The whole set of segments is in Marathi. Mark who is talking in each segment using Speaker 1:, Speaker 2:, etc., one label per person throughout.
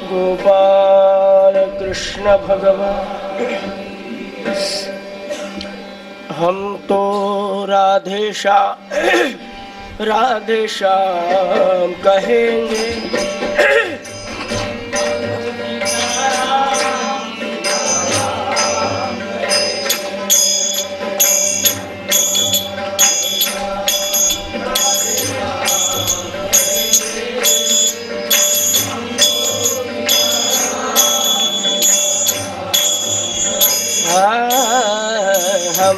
Speaker 1: गोपाल कृष्ण भगवान हम तो राधे श्याम कहेंगे। हम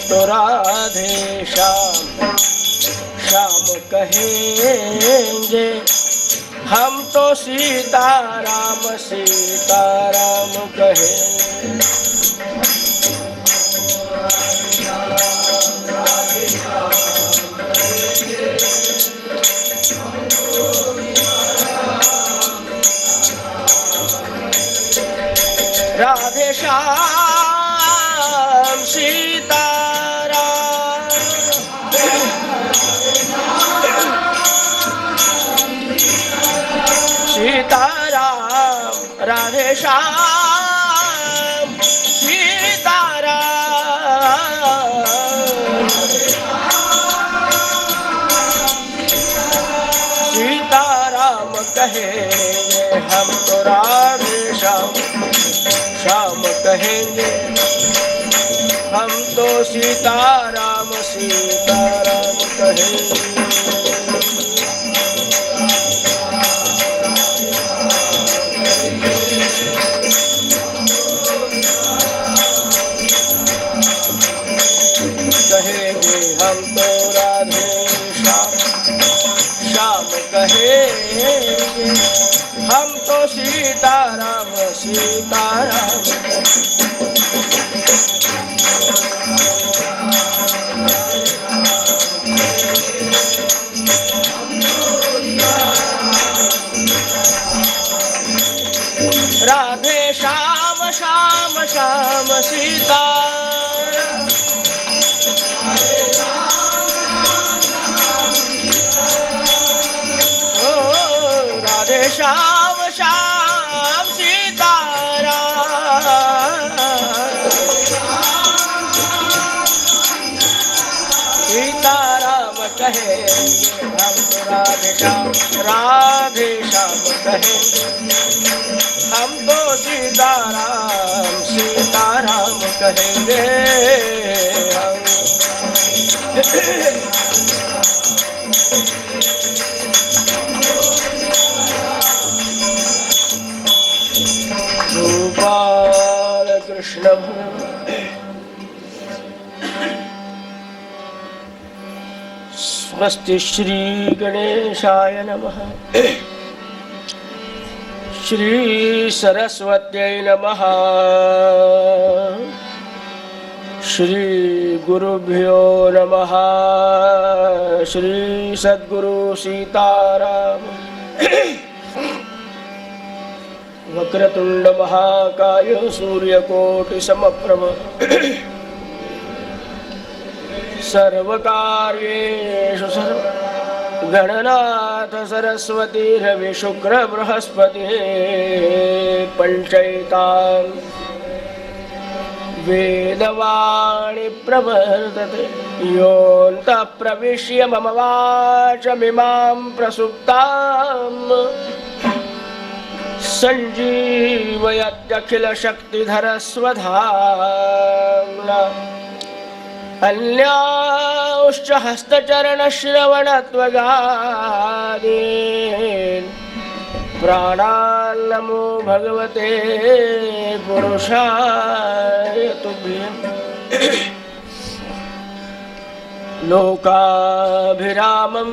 Speaker 1: तो राधे श्याम कहेंगे। हम तो सीताराम कहेंगे। राधे श्याम सीताराम सीताराम राधे श्याम सीताराम सीताराम कहेंगे। हम तो राधे श्याम कहेंगे। हम तो सीताराम कहेंगे। हम तो राधे श्याम कहेंगे। हम तो सीताराम राधे श्याम श्याम श्याम सीता राधे श्याम श्याम सीताराम कहेंगे। हम राधे श्याम कहेंगे। हम तो सीताराम कहेंगे। गोपाल कृष्ण स्वस्ति श्री गणेशाय नमः। श्री सरस्वत्यै नमः। श्री गुरुभ्यो नमः। श्री सद्गुरु सीताराम। वक्रतुंड महाकाय सूर्यकोटि समप्रभ सर्वकार्येषु गणनाथ सरस्वती रवि शुक्र बृहस्पति पंचैतान् वेदवाणी प्रवर्तते योऽन्तः प्रविश्य मम वाचमिमां प्रसुप्ताम् संजीवयत्यखिल शक्तिधर स्वधाम्ना अन्याश्च हस्तचरण श्रवणत्वगादीन् प्राणान् नमो भगवते पुरुषाय तुभ्यम्। लोकाभिरामं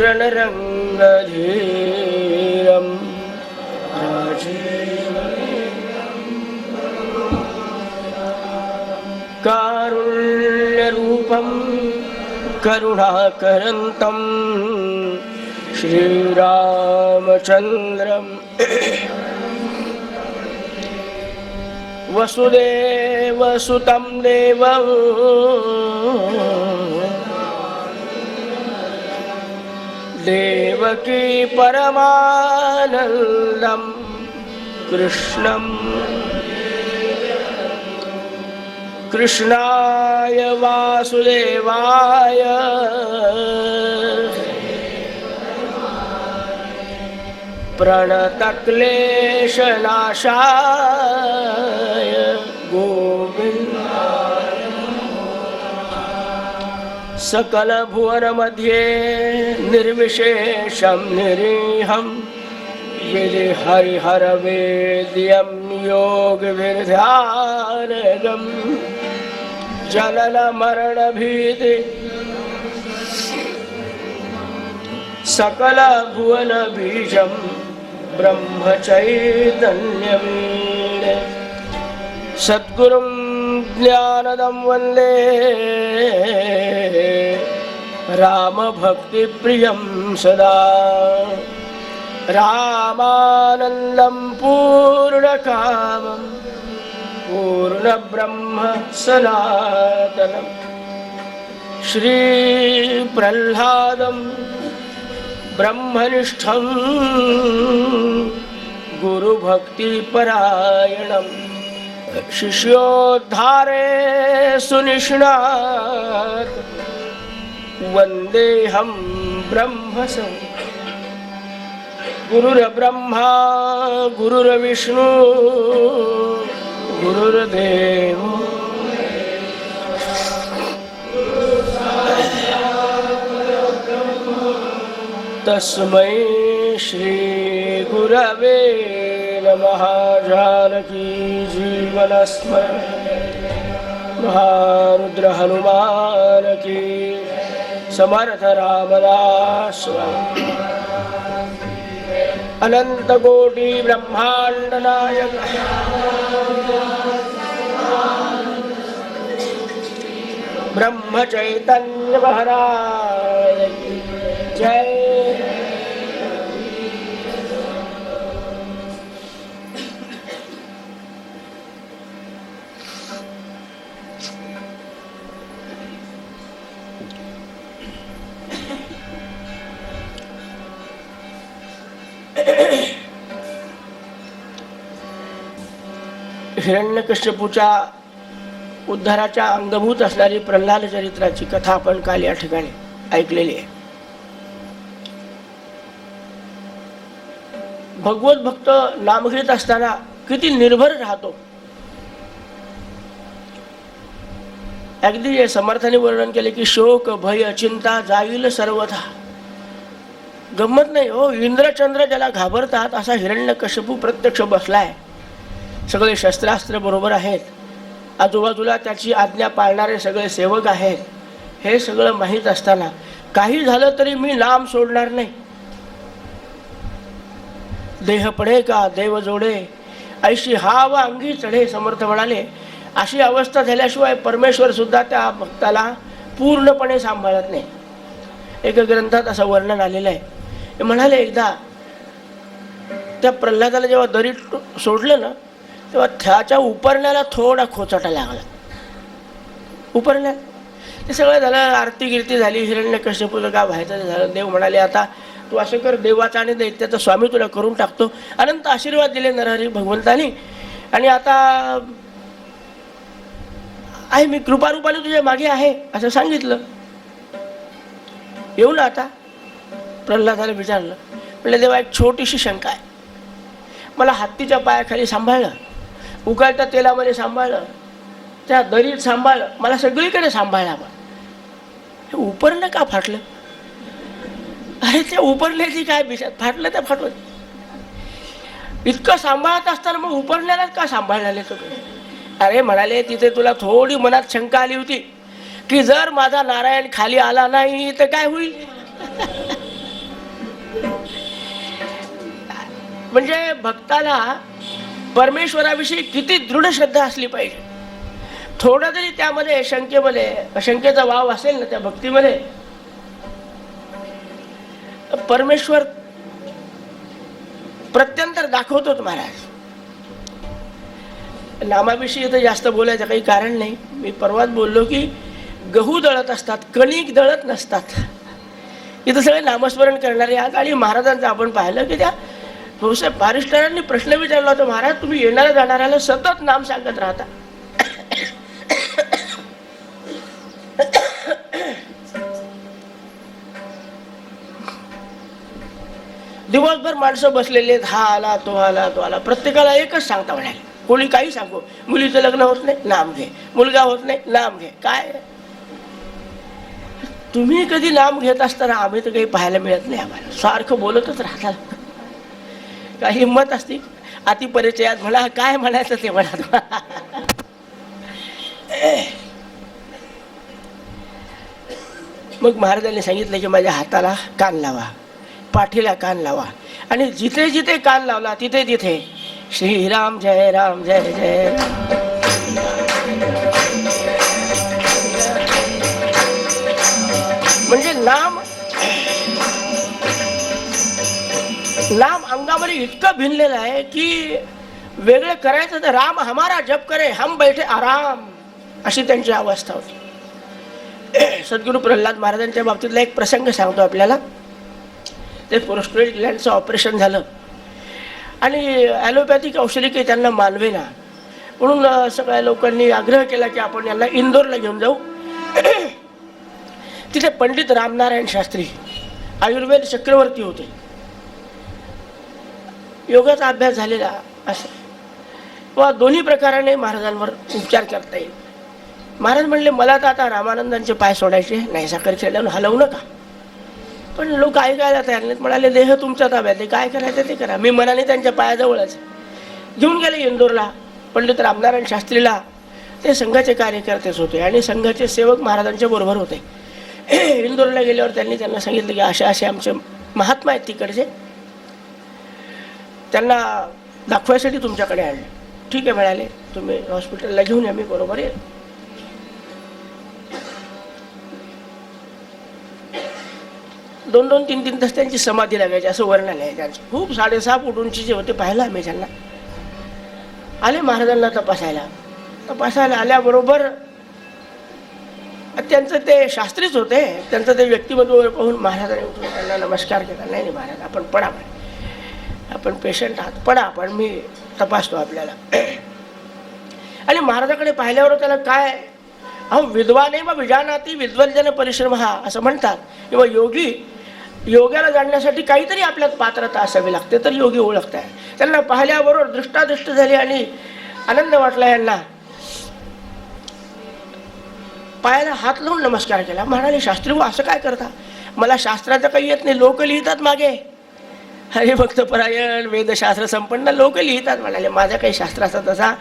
Speaker 1: रणरङ्गधीरं कारुण्यरूपं करुणाकरन्तं श्रीरामचन्द्रं वसुदेवसुतं देवं देवकी परमानन्दं कृष्णं कृष्णाय वासुदेवाय प्रणतक्लेशनाशाय गोविन्दाय सकलभुवनमध्ये निर्विशेषं निरीहं गिरिहरिहरवेद्यं योगविध्यानगं जननमरणभीति सकलभुवनबीजं ब्रह्मचैतन्यमीडे सद्गुरुं ज्ञानदं वन्दे रामभक्तिप्रियं सदा रामानन्दं पूर्णकामं पूर्णब्रह्म सनातनं श्रीप्रह्लादं ब्रह्मनिष्ठं गुरुभक्तिपरायणं शिष्योद्धारे सुनिष्णात् वन्देऽहं ब्रह्मसं गुरुर्ब्रह्मा गुरुर्विष्णु गुरुर्देवो तस्मै श्री गुरवे नमः। जानकी जीवनस्मरण महारुद्र हनुमान की समर्थ रामदास अनंत कोटि ब्रह्मांड नायक ब्रह्म चैतन्य महाराज जय। हिरण्यकश्यपूच्या उद्धाराच्या अंगभूत असणारी प्रल्हाद चरित्राची कथा आपण काल या ठिकाणी ऐकलेली आहे. भगवत भक्त नाम घेत असताना किती निर्भर राहतो. अगदी समर्थाने वर्णन केले की शोक भय चिंता जाईल सर्वथा. गंमत नाही हो, इंद्रचंद्र ज्याला घाबरतात असा हिरण्यकश्यपू प्रत्यक्ष बसलाय. सगळे शस्त्रास्त्र बरोबर आहेत, आजूबाजूला त्याची आज्ञा पाळणारे सगळे सेवक आहेत. हे सगळं माहीत असताना काही झालं तरी मी नाम सोडणार नाही. देह पडे का देव जोडे ऐशी हाव अंगी चढे समर्थ म्हणाले. अशी अवस्था झाल्याशिवाय परमेश्वर सुद्धा त्या भक्ताला पूर्णपणे सांभाळत नाही. एका ग्रंथात असं वर्णन आलेलं आहे. ते म्हणाले एकदा त्या प्रल्हादाला जेव्हा दरीत सोडलं ना तेव्हा त्याच्या उपरण्याला थोडा खोचाटा लागला. उपरण्या ते सगळं झालं, आरती गिरती झाली, हिरण्यकश्यपूचं का व्हायचं झालं. देव म्हणाले आता तू असं कर, देवाचा आणि दैत्याचा स्वामी तुला करून टाकतो. अनंत आशीर्वाद दिले नरहरी भगवंतानी. आणि आता आहे मी कृपारूपाने तुझ्या मागे आहे असं सांगितलं. येऊ ना आता. प्रल्हादाला विचारलं, म्हटलं देवा एक छोटीशी शंका आहे. मला हत्तीच्या पायाखाली सांभाळलं, उकळत्या तेलामध्ये सांभाळलं, त्या दरीत सांभाळलं, मला सगळीकडे सांभाळलं. हे उपरलं का फाटलं? अरे त्या उपरल्याची काय बिशात, फाटलं तर फाटलं. इतकं सांभाळत असताना मग उपरण्यालाच का सांभाळले? अरे म्हणाले तिथे तुला थोडी मनात शंका आली होती. की जर माझा नारायण खाली आला नाही तर काय होईल. म्हणजे भक्ताला परमेश्वराविषयी किती दृढ श्रद्धा असली पाहिजे. थोडा तरी त्यामध्ये शंकेचा वाव असेल ना त्या भक्तीमध्ये, परमेश्वर प्रत्यंतर दाखवतोच महाराज. नामाविषयी तर जास्त बोलायचं काही कारण नाही. मी परवाच बोललो की गहू दळत असतात, कणिक दळत नसतात. इथं सगळे नामस्मरण करणारे आहेत. आणि महाराजांचं आपण पाहिलं की त्या भाऊसाहेब बारिस्टरांनी प्रश्न विचारला होता, महाराज तुम्ही येणाऱ्या जाणाऱ्याला सतत नाम सांगत राहता, दिवसभर माणसं बसलेले आहेत, हा आला तो आला तो आला, प्रत्येकाला एकच सांगता म्हणाले. कोणी काही सांगू, मुलीचं लग्न होत नाही नाम घे, मुलगा होत नाही नाम घे. काय तुम्ही कधी नाम घेत असताना आम्ही तर काही पाहायला मिळत नाही. आम्हाला सारखं बोलतच राहतात. काय हिंमत असते अति परिचयात म्हणा, काय म्हणायचं ते म्हणा. मग महाराजांनी सांगितलं की माझ्या हाताला कान लावा, पाठीला कान लावा, आणि जिथे जिथे कान लावला तिथे तिथे श्रीराम जय राम जय जय राम. म्हणजे नाम अंगामध्ये इतकं भिनलेलं आहे की वेगळं करायचं तर राम हमारा जप करे हम बैठे आराम, अशी त्यांची अवस्था होती. सद्गुरू प्रल्हाद महाराजांच्या बाबतीतला एक प्रसंग सांगतो आपल्याला. ते प्रोस्टेट ग्लँडचं ऑपरेशन झालं आणि ॲलोपॅथिक औषधी काही त्यांना मानवेना, म्हणून सगळ्या लोकांनी आग्रह केला की आपण यांना इंदोरला घेऊन जाऊ. तिथे पंडित रामनारायण शास्त्री आयुर्वेद चक्रवर्ती होते, योगाचा अभ्यास झालेला असं, व दोन्ही प्रकाराने महाराजांवर उपचार करता येईल. महाराज म्हणले मला तर आता रामानंदांचे पाय सोडायचे नाही, साखर खेळल्यानं हलवू नका. पण लोक ऐकायला तयार नाहीत. म्हणाले देह तुमच्या ताब्यात आहे, काय करायचं ते करा. मी मनाने त्यांच्या पायाजवळच घेऊन गेले इंदोरला. पंडित रामनारायण शास्त्रीला ते संघाचे कार्यकर्तेच होते आणि संघाचे सेवक महाराजांच्या बरोबर होते. इंदोरला गेल्यावर त्यांनी त्यांना सांगितलं की असे असे आमचे महात्मा आहेत तिकडचे, त्यांना दाखवायसाठी तुमच्याकडे आणले. ठीक आहे म्हणाले, तुम्ही हॉस्पिटलला घेऊन या, मी बरोबर येईल. 2-2, 3-3 तास त्यांची समाधी लागायची असं वर्णन आहे त्यांचं. खूप 6.5 फूट उंचीचे होते. पाहिलं आम्ही त्यांना. आले महाराजांना तपासायला आल्याबरोबर त्यांचं ते शास्त्रीच होते, त्यांचं ते व्यक्तिमत्व पाहून महाराजांनी उठून त्यांना नमस्कार केला. नाही महाराज आपण पडा, आपण पेशंट आहात, पडा, आपण मी तपासतो आपल्याला. आणि महाराजाकडे पाहिल्यावर त्याला काय, अहो विद्वाने व विजानाती विद्वज्जन परिश्रम हा असं म्हणतात. किंवा योग्याला जाणण्यासाठी काहीतरी आपल्यात पात्रता असावी लागते, तर योगी ओळखताय. त्यांना पाहिल्याबरोबर दृष्टादृष्ट झाली आणि आनंद वाटला. यांना पायाला हात लावून नमस्कार केला. म्हणाले शास्त्री हो असं काय करता, मला शास्त्राचं काही येत नाही, लोक लिहितात मागे, हरिभक्त परायण वेदशास्त्र संपन्न लोक लिहितात. म्हणाले माझा काही शास्त्राचा तसा,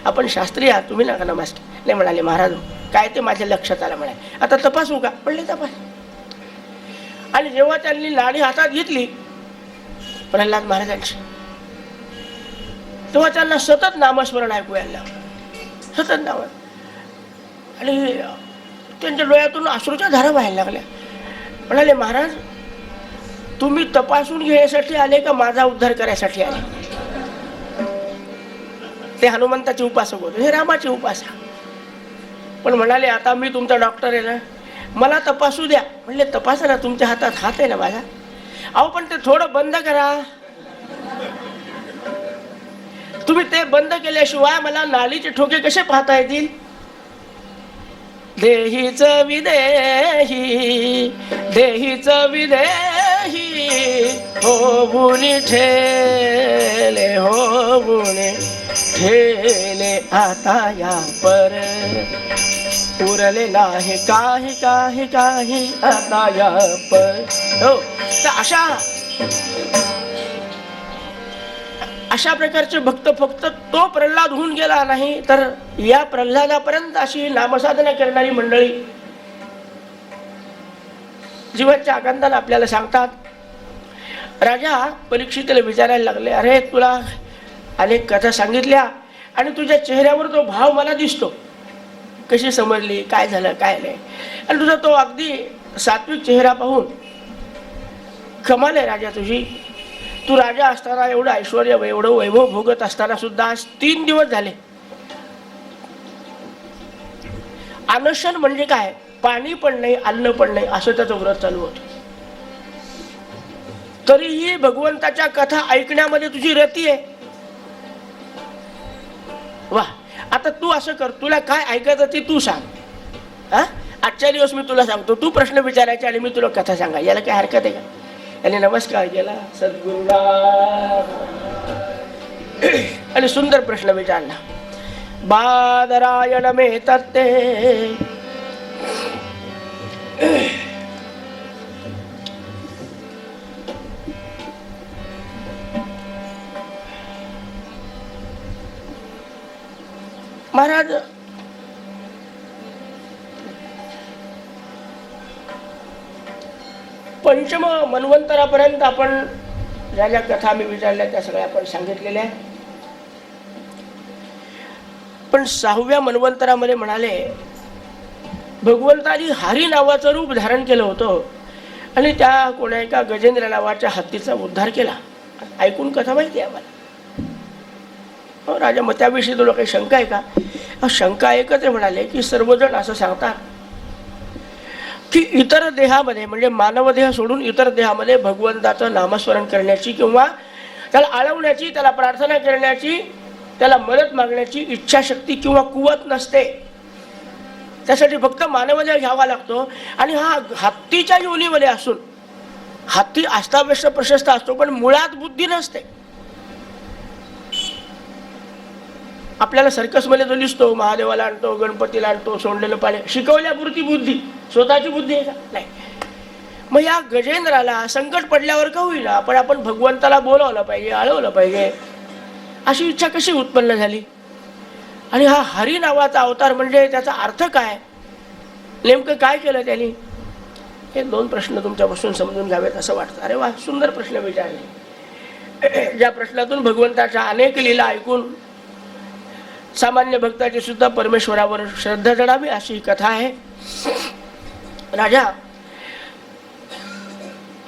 Speaker 1: आपण शास्त्री आहात, तुम्ही नका नमस्कार. नाही म्हणाले महाराज काय ते माझ्या लक्षात आलं. म्हणाले आता तपासू का, म्हणले तपास. आणि जेव्हा त्यांनी लाडी हातात घेतली प्रल्हाद महाराजांची, तेव्हा त्यांना सतत नामस्मरण ऐकू यायला, सतत नाम. आणि त्यांच्या डोळ्यातून अश्रूच्या धारा व्हायला लागल्या. म्हणाले महाराज तुम्ही तपासून घेण्यासाठी आले का माझा उद्धार करायसाठी आले. ते हनुमंताचे उपासक होते, हे रामाचे उपासक. पण म्हणाले आता मी तुमचा डॉक्टर आहे ना, मला तपासू द्या. म्हणले तपासा ना, तुमच्या हातात हात आहे ना माझा. अहो पण ते थोडं बंद करा. तुम्ही ते बंद केल्याशिवाय मला नालीचे ठोके कसे पाहता येतील. देहीच विदेही, देहीच विदेही, होऊनी ठेले, होऊनी ठेले, आता या पर उरले नाही काही काही काही, आता या पर. हो, तर अशा प्रकारचे भक्त फक्त तो प्रल्हाद होऊन गेला नाही, तर या प्रल्हादापर्यंत अशी नामसाधना करणारी मंडळी जीवाच्या आकांतानं आपल्याला सांगतात. राजा परीक्षितला विचारायला लागले, अरे तुला अनेक कथा सांगितल्या आणि तुझ्या चेहऱ्यावर तो भाव मला दिसतो, कशी समजली, काय झालं काय नाही. आणि तुझा तो अगदी सात्विक चेहरा पाहून कमाल आहे राजा तुझी. तू राजा असताना एवढं ऐश्वर एवढं वैभव भोगत असताना सुद्धा आज 3 दिवस झाले अनशन म्हणजे काय, पाणी पण नाही अन्न पण नाही असं त्याचं व्रत चालू होतं. तरीही भगवंताच्या कथा ऐकण्यामध्ये तुझी रती आहे. वा, आता तू असं कर, तुला काय ऐकायचं ते तू सांग. हा, आजच्या दिवस मी तुला सांगतो, तू प्रश्न विचारायचे आणि मी तुला कथा सांगा, याला काय हरकत आहे का. याने नमस्कार केला सद्गुरूला आणि सुंदर प्रश्न विचारला. बादरायण मे तत्ते महाराज, पंचम मन्वंतरापर्यंत आपण ज्या ज्या कथा मी विचारल्या त्या सगळ्या आपण सांगितलेल्या आहेत. पण 6व्या मन्वंतरामध्ये म्हणाले भगवंतानी हरी नावाचं रूप धारण केलं होतं आणि त्या कोणा एका गजेंद्र नावाच्या हत्तीचा उद्धार केला. ऐकून कथा माहिती आहे आम्हाला. हो राजा, मग त्याविषयी तुला काही शंका आहे का. शंका एकच आहे म्हणाले की सर्वजण असं सांगतात की इतर देहामध्ये म्हणजे मानव देह सोडून इतर देहामध्ये भगवंताचं नामस्मरण करण्याची किंवा त्याला आळवण्याची, त्याला प्रार्थना करण्याची, त्याला मदत मागण्याची इच्छाशक्ती किंवा कुवत नसते. त्यासाठी फक्त मानव देह घ्यावा लागतो. आणि हा हत्तीच्या योनीमध्ये असून हत्ती अस्ताव्यस्त प्रशस्त असतो पण मुळात बुद्धी नसते. आपल्याला सर्कसमध्ये जो दिसतो, महादेवाला आणतो, गणपतीला आणतो, सोडलेलं पाणी, शिकवल्यापुरती बुद्धी, स्वतःची बुद्धी आहे का नाही. मग या गजेंद्राला संकट पडल्यावर का होईना पण आपण भगवंताला बोलावलं पाहिजे, आळवलं पाहिजे, अशी इच्छा कशी उत्पन्न झाली. आणि हा हरी नावाचा अवतार म्हणजे त्याचा अर्थ काय, नेमकं काय केलं त्यांनी, हे 2 प्रश्न तुमच्यापासून समजून घ्यावेत असं वाटतं. अरे वा, सुंदर प्रश्न विचारले. ज्या प्रश्नातून भगवंताच्या अनेक लीला ऐकून सामान्य भक्ताची सुद्धा परमेश्वरावर श्रद्धा जडावी अशी ही कथा आहे. राजा,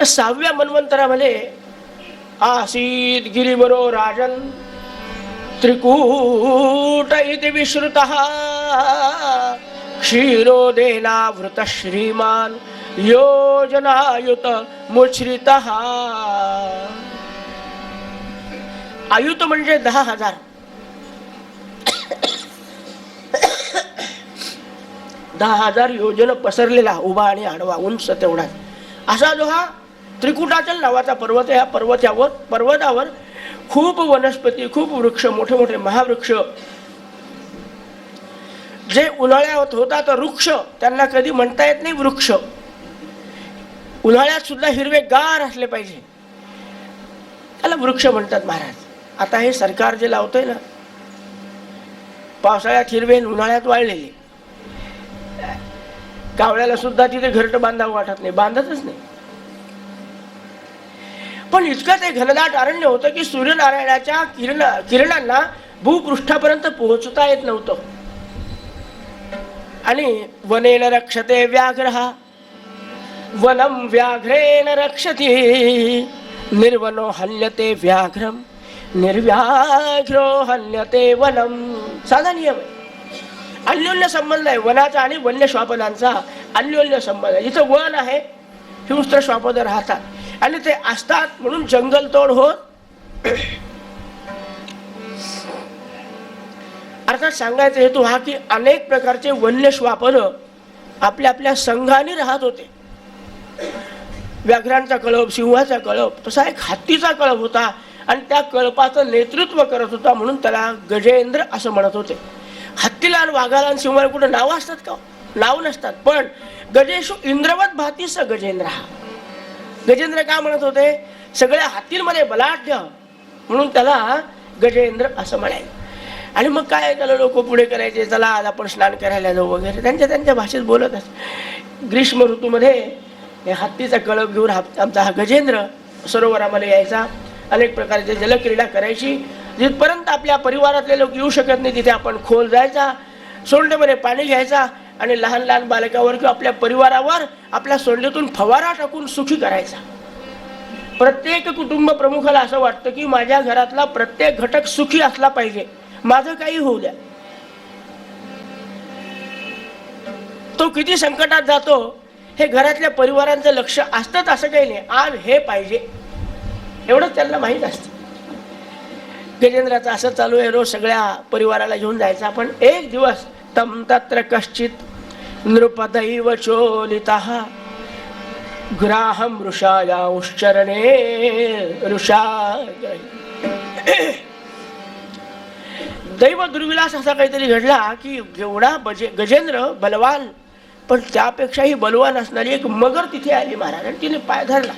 Speaker 1: 6व्या मन्वंतरामध्ये आसीत गिरिवरो राजन त्रिकूट इति विश्रुतः क्षीरोदेनावृत श्रीमान योजनायुत मुच्छ्रितः. आयुत म्हणजे 10,000. 10,000 योजन पसरलेला, उभा आणि आडवा, उंच तेवढा असा जो हा त्रिकुटाचल नावाचा पर्वत आहे. या पर्वतावर खूप वनस्पती, खूप वृक्ष, मोठे मोठे महावृक्ष, जे उन्हाळ्यात होतात वृक्ष त्यांना कधी म्हणता येत नाही वृक्ष. उन्हाळ्यात सुद्धा हिरवे गार असले पाहिजे, त्याला वृक्ष म्हणतात महाराज. आता हे सरकार जे लावतंय ना, पावसाळ्यात हिरवे, उन्हाळ्यात वाळलेले, कावळ्याला सुद्धा तिथे घरटं बांधावं वाटत नाही, बांधतच नाही. पण इतकं ते घनदाट अरण्य होतं की सूर्यनारायणाच्या किरणांना भूपृष्ठापर्यंत पोहोचता येत नव्हतं. आणि वनेन रक्षते व्याघ्रः वनम व्याघ्रेण रक्षति निर्वनो हन्यते व्याघ्रम निर्व्याघ्रो हन्यते वनम. साधा नियम आहे, अन्योन्य संबंध आहे वनाचा आणि वन्य श्वापदांचा अन्योन्य संबंध आहे. जिथं वन आहे हिंस्त्र श्वापद राहतात आणि ते असतात म्हणून जंगलतोड होत. अर्थात सांगायचा हेतू हा की अनेक प्रकारचे वन्य श्वापद आपल्या आपल्या संघाने राहत होते. व्याघ्रांचा कळप, सिंहाचा कळप, तसा एक हत्तीचा कळप होता आणि त्या कळपाचं नेतृत्व करत होता म्हणून त्याला गजेंद्र असं म्हणत होते. हत्तीला आणि वाघाला आणि सिंहाला कुठे नावं असतात का, नाव नसतात. पण गजेशु इंद्रवत भातीस गजेंद्र. हा गजेंद्र का म्हणत होते, सगळ्या हत्तींमध्ये बलाढ्य म्हणून त्याला गजेंद्र असं म्हणायचं. आणि मग काय त्याला लोक पुढे करायचे, चला आज आपण स्नान करायला जाऊ वगैरे, त्यांच्या भाषेत बोलत असत. ग्रीष्म ऋतूमध्ये हे हत्तीचा कळप घेऊन आमचा हा गजेंद्र सरोवरामध्ये यायचा, अनेक प्रकारचे जलक्रीडा करायची. जिथपर्यंत आपल्या परिवारातले लोक येऊ शकत नाही तिथे आपण खोल जायचा, सोंडेमध्ये पाणी घ्यायचा आणि लहान लहान बालकावर किंवा आपल्या परिवारावर आपल्या सोंडेतून फवारा टाकून सुखी करायचा. प्रत्येक कुटुंब प्रमुखाला असं वाटतं की माझ्या घरातला प्रत्येक घटक सुखी असला पाहिजे, माझं काही होऊ द्या. तो किती संकटात जातो हे घरातल्या परिवारांचं लक्ष असतंच असं काही नाही. आज हे पाहिजे एवढंच त्यांना माहीत असतं. गजेंद्राचं असं चालू आहे, रोज सगळ्या परिवाराला घेऊन जायचं. आपण एक दिवस तम तत्र कश्चित नृपदैव चोलितः ग्राहम ऋषाया उच्चरणे ऋषा. दैव दुर्विलास असा काहीतरी घडला की एवढा गजेंद्र बलवान, पण त्यापेक्षाही बलवान असणारी एक मगर तिथे आली महाराज आणि तिने पाय धरला.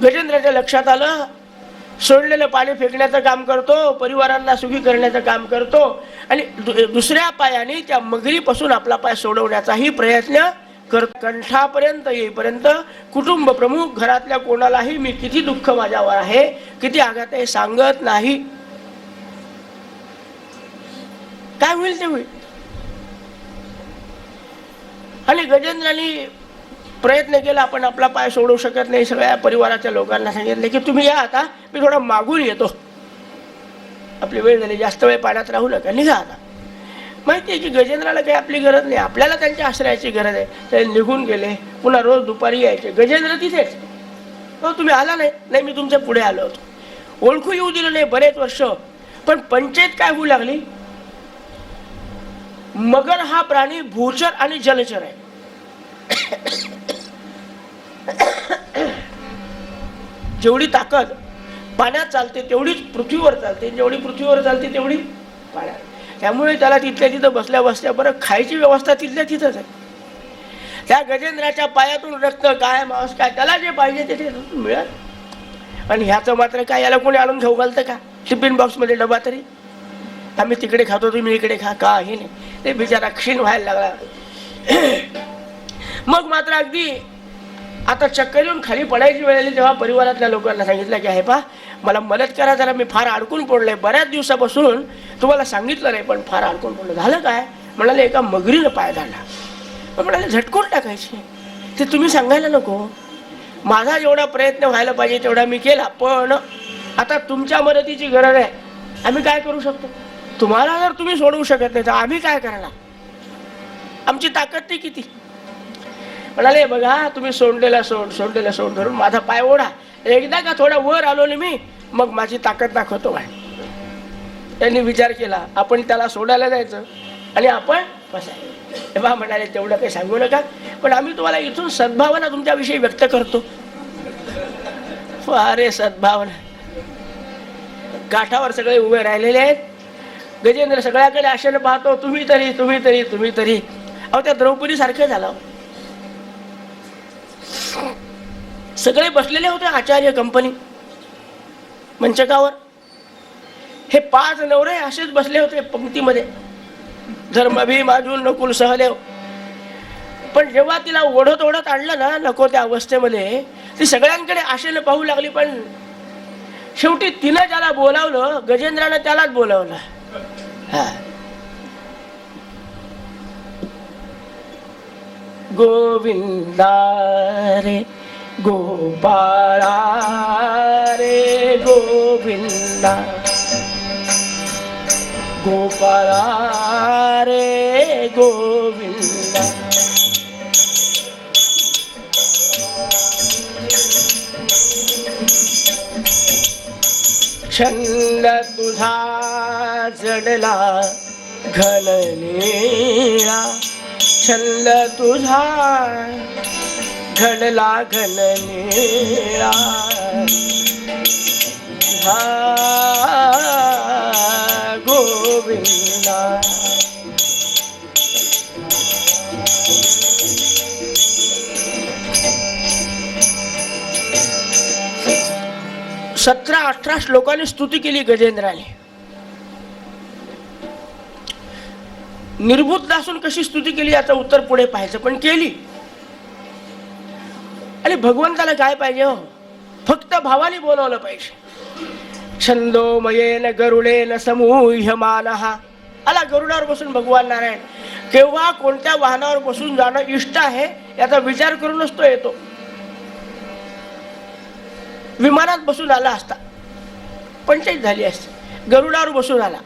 Speaker 1: गजेंद्राच्या लक्षात आलं सोडलेलं पाणी फेकण्याचं काम करतो, परिवारांना सुखी करण्याचं काम करतो आणि दुसऱ्या पायाने त्या मगरीपासून आपला पाय सोडवण्याचाही प्रयत्न करतो. कंठापर्यंत येईपर्यंत कुटुंब प्रमुख घरातल्या कोणालाही मी किती दुःख माझ्यावर आहे, किती आघात आहे सांगत नाही. काय होईल ते होईल. आणि गजेंद्राने प्रयत्न केला, आपण आपला पाय सोडू शकत नाही. सगळ्या परिवाराच्या लोकांना सांगितलं की तुम्ही या, आता मी थोडा मागून येतो, आपली वेळ झाली, जास्त वेळ पाण्यात राहू नका, निघा आता. माहिती आहे की गजेंद्राला काही आपली गरज नाही, आपल्याला त्यांच्या आश्रयाची गरज आहे. ते निघून गेले. पुन्हा रोज दुपारी यायचे. गजेंद्र तिथेच. हो तुम्ही आला नाही, नाही मी तुमच्या पुढे आलो होतो. ओळखू येऊ दिलं नाही बरेच वर्ष. पण पंचायत काय होऊ लागली, मगर हा प्राणी भूचर आणि जलचर आहे. जेवढी ताकद पाण्यात चालते तेवढीच पृथ्वीवर चालते, जेवढी पृथ्वीवर चालते तेवढी पाण्यात. त्यामुळे त्याला तिथल्या तिथं बसल्या बसल्या बरं खायची व्यवस्था तिथल्या तिथंच आहे. त्या गजेंद्राच्या पायातून रक्त काय मांस काय त्याला जे पाहिजे ते मिळत. आणि ह्याचं मात्र काय, याला कोणी आणून घेऊ घालतं का टिफिन बॉक्समध्ये डबा तरी? आम्ही तिकडे खातो तुम्ही इकडे खा, का हे नाही. ते बिचारा क्षीण व्हायला लागला. मग मात्र अगदी आता चक्कर येऊन खाली पडायची वेळ आली तेव्हा परिवारातल्या लोकांना सांगितलं की आहे पा मला मदत करा जरा, मी फार अडकून पडलोय बऱ्याच दिवसापासून, तुम्हाला सांगितलं नाही पण फार अडकून पडलं. झालं काय म्हणाले, एका मगरीनं पाय धरला. मग म्हणाले झटकून टाकायचे. ते तुम्ही सांगायला नको, माझा जेवढा प्रयत्न व्हायला पाहिजे तेवढा मी केला, पण आता तुमच्या मदतीची गरज आहे. आम्ही काय करू शकतो, तुम्हाला जर तुम्ही सोडवू शकत नाही तर आम्ही काय करणार, आमची ताकद ती किती. म्हणाले बघा तुम्ही सोडलेला सोड धरून माझा पाय ओढा, एकदा का थोडा वर आलो नाही मी मग माझी ताकद दाखवतो. त्यांनी विचार केला आपण त्याला सोडायला जायचं आणि आपण फसायचं. तेव्हा म्हणाले तेवढं काही सांगू नका, पण आम्ही तुम्हाला इथून सद्भावना तुमच्याविषयी व्यक्त करतो. अरे सद्भावना. काठावर सगळे उभे राहिलेले आहेत. गजेंद्र सगळ्याकडे आशेने पाहतो, तुम्ही तरी. अहो त्या द्रौपदी सारखं झालं. सगळे बसलेले होते आचार्य कंपनी मंचकावर. हे 5 नवरे असेच बसले होते पंक्तीमध्ये, धर्म भीम अर्जुन नकुल सहदेव. पण जेव्हा तिला ओढत ओढत आणलं ना नको त्या अवस्थेमध्ये, ती सगळ्यांकडे आशेने पाहू लागली. पण शेवटी तिनं ज्याला बोलावलं, गजेंद्रानं त्यालाच बोलावलं. गोविंदा रे गोपाळा रे गोविंदा, गोपाळा रे गोविंदा. छंद तुझा जडला घननीळा, छंद तुझा घडला घननीळा. गोविंदा. सतरा 18 श्लोकांनी स्तुती केली गजेंद्राने. निर्बुद्ध असून कशी स्तुती केली याचं उत्तर पुढे पाहायचं, पण केली. आणि भगवंताला काय पाहिजे हो, फक्त भावाने बोलवलं पाहिजे. छंदोमयेन गरुडेन समूह्यमानः. आला गरुडावर बसून भगवान नारायण. केव्हा कोणत्या वाहनावर बसून जाणं इष्ट आहे याचा विचार करूनच तो येतो. विमानात बसून आला असता पंचायत झाली असती. गरुडावर बसून आला.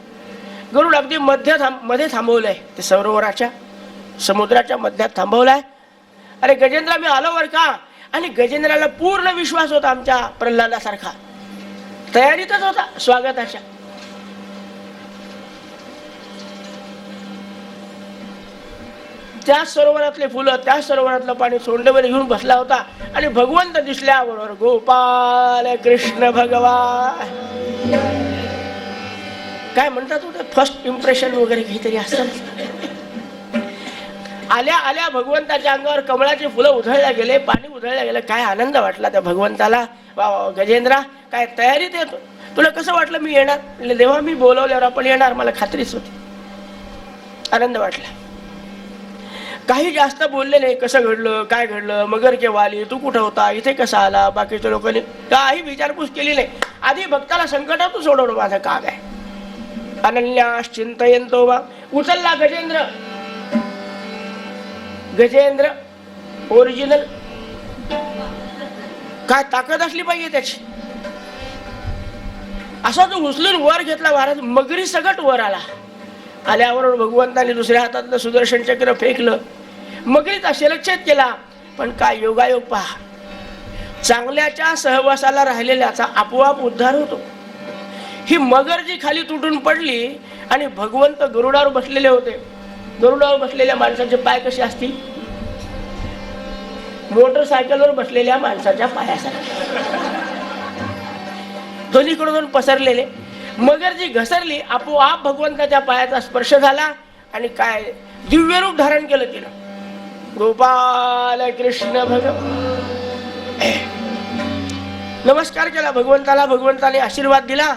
Speaker 1: गरुड अगदी मध्ये थांबवलंय, ते सरोवराच्या समुद्राच्या मध्यात थांबवलाय. अरे गजेंद्र मी आलो वर का. आणि गजेंद्राला पूर्ण विश्वास होता आमच्या प्रल्हादासारखा, तयारीतच होता स्वागताच्या. त्याच सरोवरातले फुलं, त्याच सरोवरातलं पाणी सोंडेवर घेऊन बसला होता. आणि भगवंत दिसल्याबरोबर गोपाल कृष्ण भगवान काय म्हणतात होते, फर्स्ट इम्प्रेशन वगैरे काहीतरी असतं. आल्या आल्या भगवंताच्या अंगावर कमळाची फुलं उधळल्या गेले, पाणी उधळल्या गेलं. काय आनंद वाटला त्या भगवंताला. गजेंद्रा काय तयारीत येतो, तुला कसं वाटलं मी येणार. म्हणजे देवा मी बोलवल्यावर आपण येणार, मला खात्रीच होती. आनंद वाटला. काही जास्त बोलले नाही. कसं घडलं, काय घडलं, मगर केव्हा आली, तू कुठं होता, इथे कसा आला, बाकीच्या लोकांनी काही विचारपूस केली नाही. आधी भक्ताला संकटातून सोडवणं माझं काम आहे. अनन्याश्चिंतयन्तो वा. उचलला गजेंद्र. गजेंद्र ओरिजिनल. काय ताकद असली पाहिजे त्याची. असा तो उचलून वर घेतला महाराज. मगरी सगट वर आला. आल्यावर भगवंताने दुसऱ्या हातातलं सुदर्शन चक्र फेकलं. मगरीचा शिरच्छेद केला. पण काय योगायोग पहा, चांगल्याच्या सहवासाला राहिलेल्याचा आपोआप उद्धार होतो. ही मगर जी खाली तुटून पडली आणि भगवंत गरुडावर बसलेले होते. गरुडावर बसलेल्या माणसाचे पाय कसे असतील, मोटरसायकलवर बसलेल्या माणसाच्या पायासारखे, दोन्हीकडून पसरलेले. मगर जी घसरली, आपोआप भगवंताच्या पायाचा स्पर्श झाला आणि काय दिव्य रूप धारण केलं तिनं. गोपाल कृष्ण भगवान. नमस्कार केला भगवंताला. भगवंताने आशीर्वाद दिला.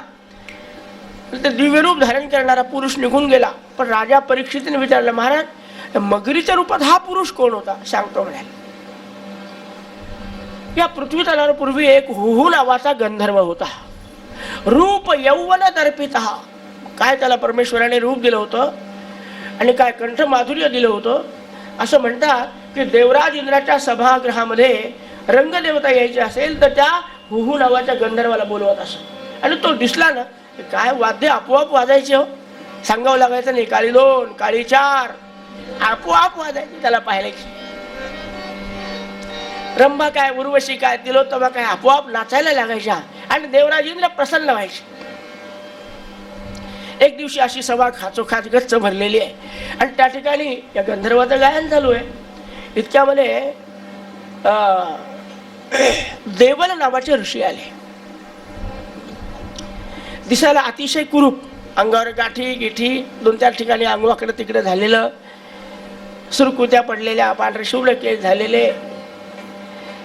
Speaker 1: ते दिव्य रूप धारण करणारा पुरुष निघून गेला. पण राजा परीक्षितने विचारलं, महाराज मगरीच्या रूपात हा पुरुष कोण होता. सांगतो म्हणाल. या पृथ्वी तलावर एक हुहू नावाचा गंधर्व होता. रूप यौवन दर्पित. काय त्याला परमेश्वराने रूप दिलं होतं आणि काय कंठ माधुर्य दिलं होतं. असं म्हणतात की देवराज इंद्राच्या सभागृहामध्ये रंगदेवता यायची असेल तर त्या हुहू नावाच्या गंधर्वाला बोलवत असत. आणि तो दिसला ना, काय वाद्य आपोआप वाजायचे हो. सांगावं लागायचं नाही. काळी 2 काळी 4 आपोआप वाजायचे त्याला पाहिले की. रंभा काय, उर्वशी काय, तिलोत्तमा काय आपोआप नाचायला लागायच्या आणि देवराज इंद्र प्रसन्न व्हायचे. एक दिवशी अशी सभा खाचोखाच गच्च भरलेली आहे आणि त्या ठिकाणी या गंधर्वाचं गायन चालू आहे. इतक्यामध्ये देवल नावाचे ऋषी आले. दिसायला अतिशय कुरूप, अंगावर गाठी गिठी, 2-4 ठिकाणी अंग वाकडं तिकडे झालेलं, सुरकुत्या पडलेल्या, पांढरे शुभ्र केस झालेले,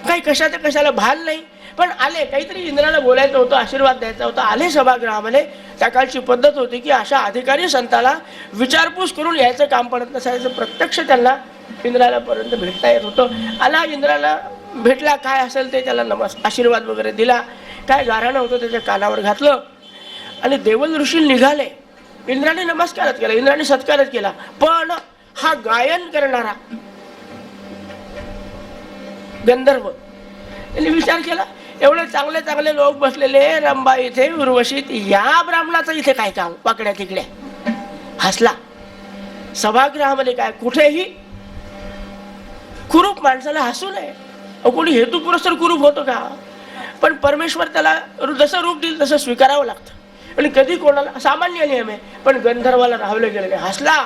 Speaker 1: काही कशाला भान नाही. पण आले, काहीतरी इंद्राला बोलायचं होतं, आशीर्वाद द्यायचा होता. आले सभागृहामध्ये. त्या काळची पद्धत होती की अशा अधिकारी संताला विचारपूस करून यायचं काम पडत नसायचं. प्रत्यक्ष त्यांना इंद्राला पर्यंत भेटता येत होतं. आला, इंद्राला भेटला, काय असेल ते त्याला आशीर्वाद वगैरे दिला. काय गाऱ्हाणं होतं त्याच्या कानावर घातलं आणि देवल ऋषी निघाले. इंद्राने नमस्कारच केला, इंद्राने सत्कारच केला. पण हा गायन करणारा गंधर्व त्यांनी विचार केला, एवढे चांगले चांगले लोक बसलेले, रंभा इथे, उर्वशीत, या ब्राह्मणाचं इथे काय काम. पाकड्या तिकड्या हसला. सभागृहामध्ये काय कुठेही कुरूप माणसाला हसू नये. कोणी हेतू पुरस्सर कुरूप होतो का. पण परमेश्वर त्याला जसं रूप देईल तसं स्वीकारावं लागतं. आणि कधी कोणाला सामान्य नियम आहे. पण गंधर्वाला राहवलं गेलेले. हसला.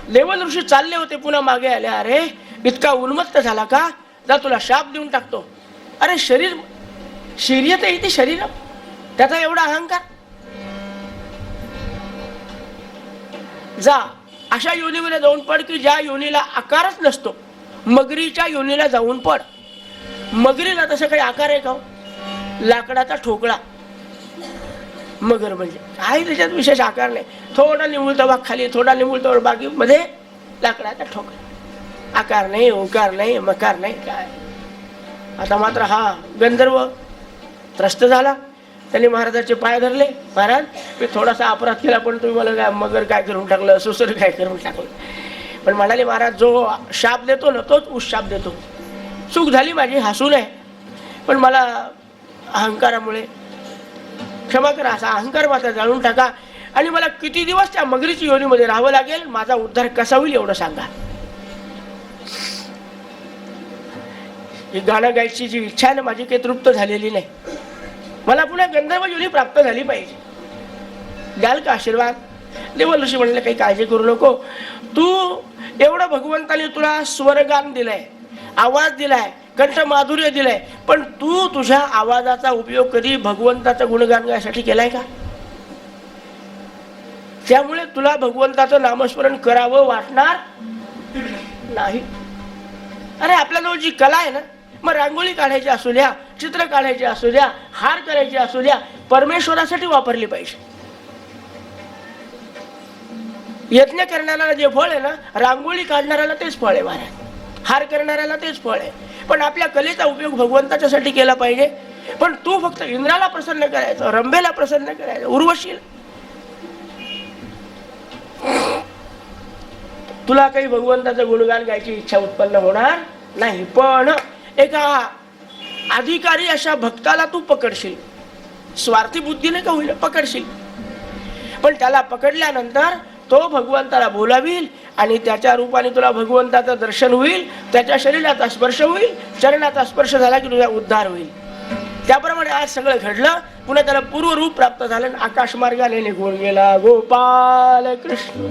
Speaker 1: देवल ऋषी चालले होते, पुन्हा मागे आले. अरे इतका उन्मत्त झाला का, जा तुला शाप देऊन टाकतो. अरे शरीर शरीयत इथे शरीर, त्याचा एवढा अहंकार. जा अशा योनीमध्ये जाऊन पड की ज्या योनीला आकारच नसतो. मगरीच्या योनीला जाऊन पड. मगरीला तसं काही आकार आहे का. लाकडाचा ठोकळा. मगर म्हणजे काही त्याच्यात विशेष आकार नाही, थोडा निमुळता भाग खाली, थोडा निमुळता बाकी मध्ये लाकडाचा ठोका, आकार नाही, ओकार नाही, मकार नाही, काय. आता मात्र हा गंधर्व त्रस्त झाला, त्यांनी महाराजाचे पाय धरले. महाराज मी थोडासा अपराध केला, पण तुम्ही मला काय मगर काय करून टाकलं, सुसर काय करून टाकलं. पण म्हणाले महाराज जो शाप देतो ना तोच उशाप देतो. चूक झाली माझी, हसू नये, पण मला अहंकारामुळे क्षमा करा, असा अहंकार माझा जाळून टाका आणि मला किती दिवस त्या मगरीची योनीमध्ये राहावं लागेल, माझा उद्धार कसा होईल एवढं सांगा. ही गाणं गायची जी इच्छा आहे ना माझी काही तृप्त झालेली नाही. मला पुन्हा गंधर्व योनी प्राप्त झाली पाहिजे. द्याल का आशीर्वाद? देव ऋषी म्हणले काही काळजी करू नको, तू एवढं भगवंताने तुला स्वरगान दिलंय, आवाज दिलाय, कंठ माधुर्य दिलंय, पण तू तुझ्या आवाजाचा उपयोग कधी भगवंताचं गुणगान गायसाठी केलाय का? त्यामुळे तुला भगवंताचं नामस्मरण करावं वाटणार नाही. अरे आपल्याजवळ जी कला आहे ना, मग रांगोळी काढायची असू द्या, चित्र काढायचे असू द्या, हार करायचे असू द्या, परमेश्वरासाठी वापरली पाहिजे. यज्ञ करणाऱ्याला जे फळ आहे ना, रांगोळी काढणाऱ्याला तेच फळ आहे महाराज, हार करणाऱ्याला तेच फळ आहे. पण आपल्या कलेचा उपयोग भगवंताच्यासाठी केला पाहिजे. पण तू फक्त इंद्राला प्रसन्न करायचं, रंभेला प्रसन्न करायचं, उर्वशील, तुला काही भगवंताचं गुणगान गायची इच्छा उत्पन्न होणार नाही. पण एका अधिकारी अशा भक्ताला तू पकडशील, स्वार्थी बुद्धीने का होईल पकडशील, पण त्याला पकडल्यानंतर तो भगवंताला बोलावील आणि त्याच्या रूपाने तुला भगवंताचं दर्शन होईल, त्याच्या शरीराचा स्पर्श होईल, चरणाचा स्पर्श झाला की तुझा उद्धार होईल. त्याप्रमाणे आज सगळं घडलं. पुन्हा त्याला पूर्वरूप प्राप्त झालं, आकाश मार्गाने निघून गेला. गोपाल कृष्ण.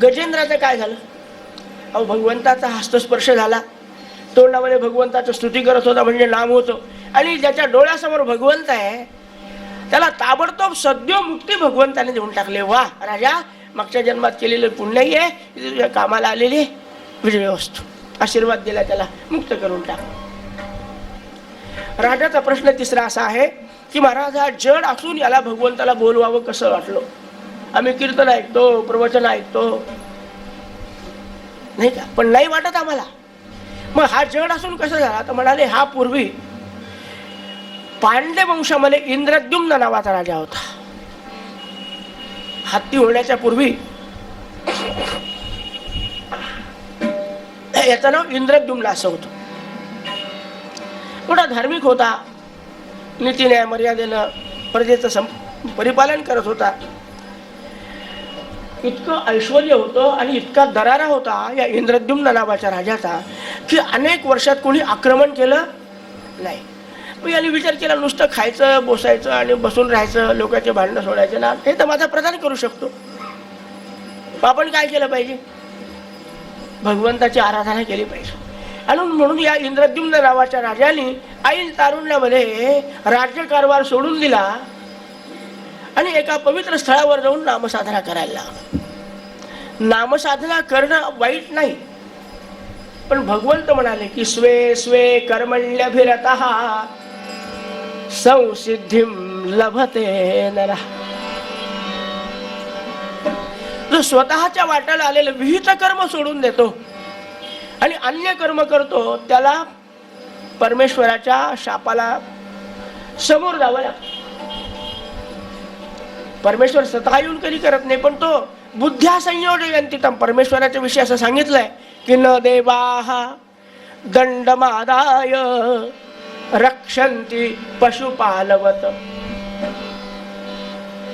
Speaker 1: गजेंद्राचं काय झालं? अहो भगवंताचा हस्तस्पर्श झाला, तोंडामध्ये भगवंताचं स्तुती करत होता, म्हणजे नाम होतं, आणि ज्याच्या डोळ्यासमोर भगवंत आहे त्याला ताबडतोब सद्यो मुक्ती भगवंताने देऊन टाकले. वा राजा, मागच्या जन्मात केलेलं पुण्यही आहे, तुझ्या कामाला आलेली विजय वस्तू, आशीर्वाद दिला, त्याला मुक्त करून टाक. राजाचा प्रश्न तिसरा असा आहे की महाराज हा जड असून याला भगवंताला बोलवावं कसं वाटलं? आम्ही कीर्तन ऐकतो, प्रवचन ऐकतो, नाही का, पण नाही वाटत आम्हाला. मग हा जड असून कसं झाला? तर म्हणाले हा पूर्वी पांड्य वंशामध्ये इंद्रद्युम्न नावाचा राजा होता. हत्ती होण्याच्या पूर्वी याचं नाव इंद्रद्युम्न असं होतं. थोडा धार्मिक होता, नीती न्याय मर्यादेनं प्रजेचं परिपालन करत होता. इतकं ऐश्वर्य होतं आणि इतका दरारा होता या इंद्रद्युम्न नावाच्या राजाचा की अनेक वर्षात कोणी आक्रमण केलं नाही. मग यांनी विचार केला, नुसतं खायचं, बसायचं आणि बसून राहायचं, लोकांचे भांडणं सोडायचे ना, हे तर माझा प्रधान करू शकतो. आपण काय केलं पाहिजे? भगवंताची आराधना केली पाहिजे. आणि म्हणून या इंद्रद्युम्न नावाच्या राजाने ऐन तारुण्यामध्ये राज्यकारभार सोडून दिला आणि एका पवित्र स्थळावर जाऊन नामसाधना करायला लागला. नामसाधना करणं वाईट नाही, पण भगवंत म्हणाले की स्वे स्वे कर्मण्यभिरतः संसिद्धिं लभते नरः. जो स्वतःच्या वाट्याला आलेलं विहित कर्म सोडून देतो आणि अन्य कर्म करतो त्याला परमेश्वराच्या शापाला समोर जावं लागतं. परमेश्वर स्वतः येऊन कधी करत नाही, पण तो बुद्ध्या संयोजयंतितम, परमेश्वराच्या विषयी असं सांगितलंय की न देवाः दंडमादाय रक्षन्ति पशुपालवत.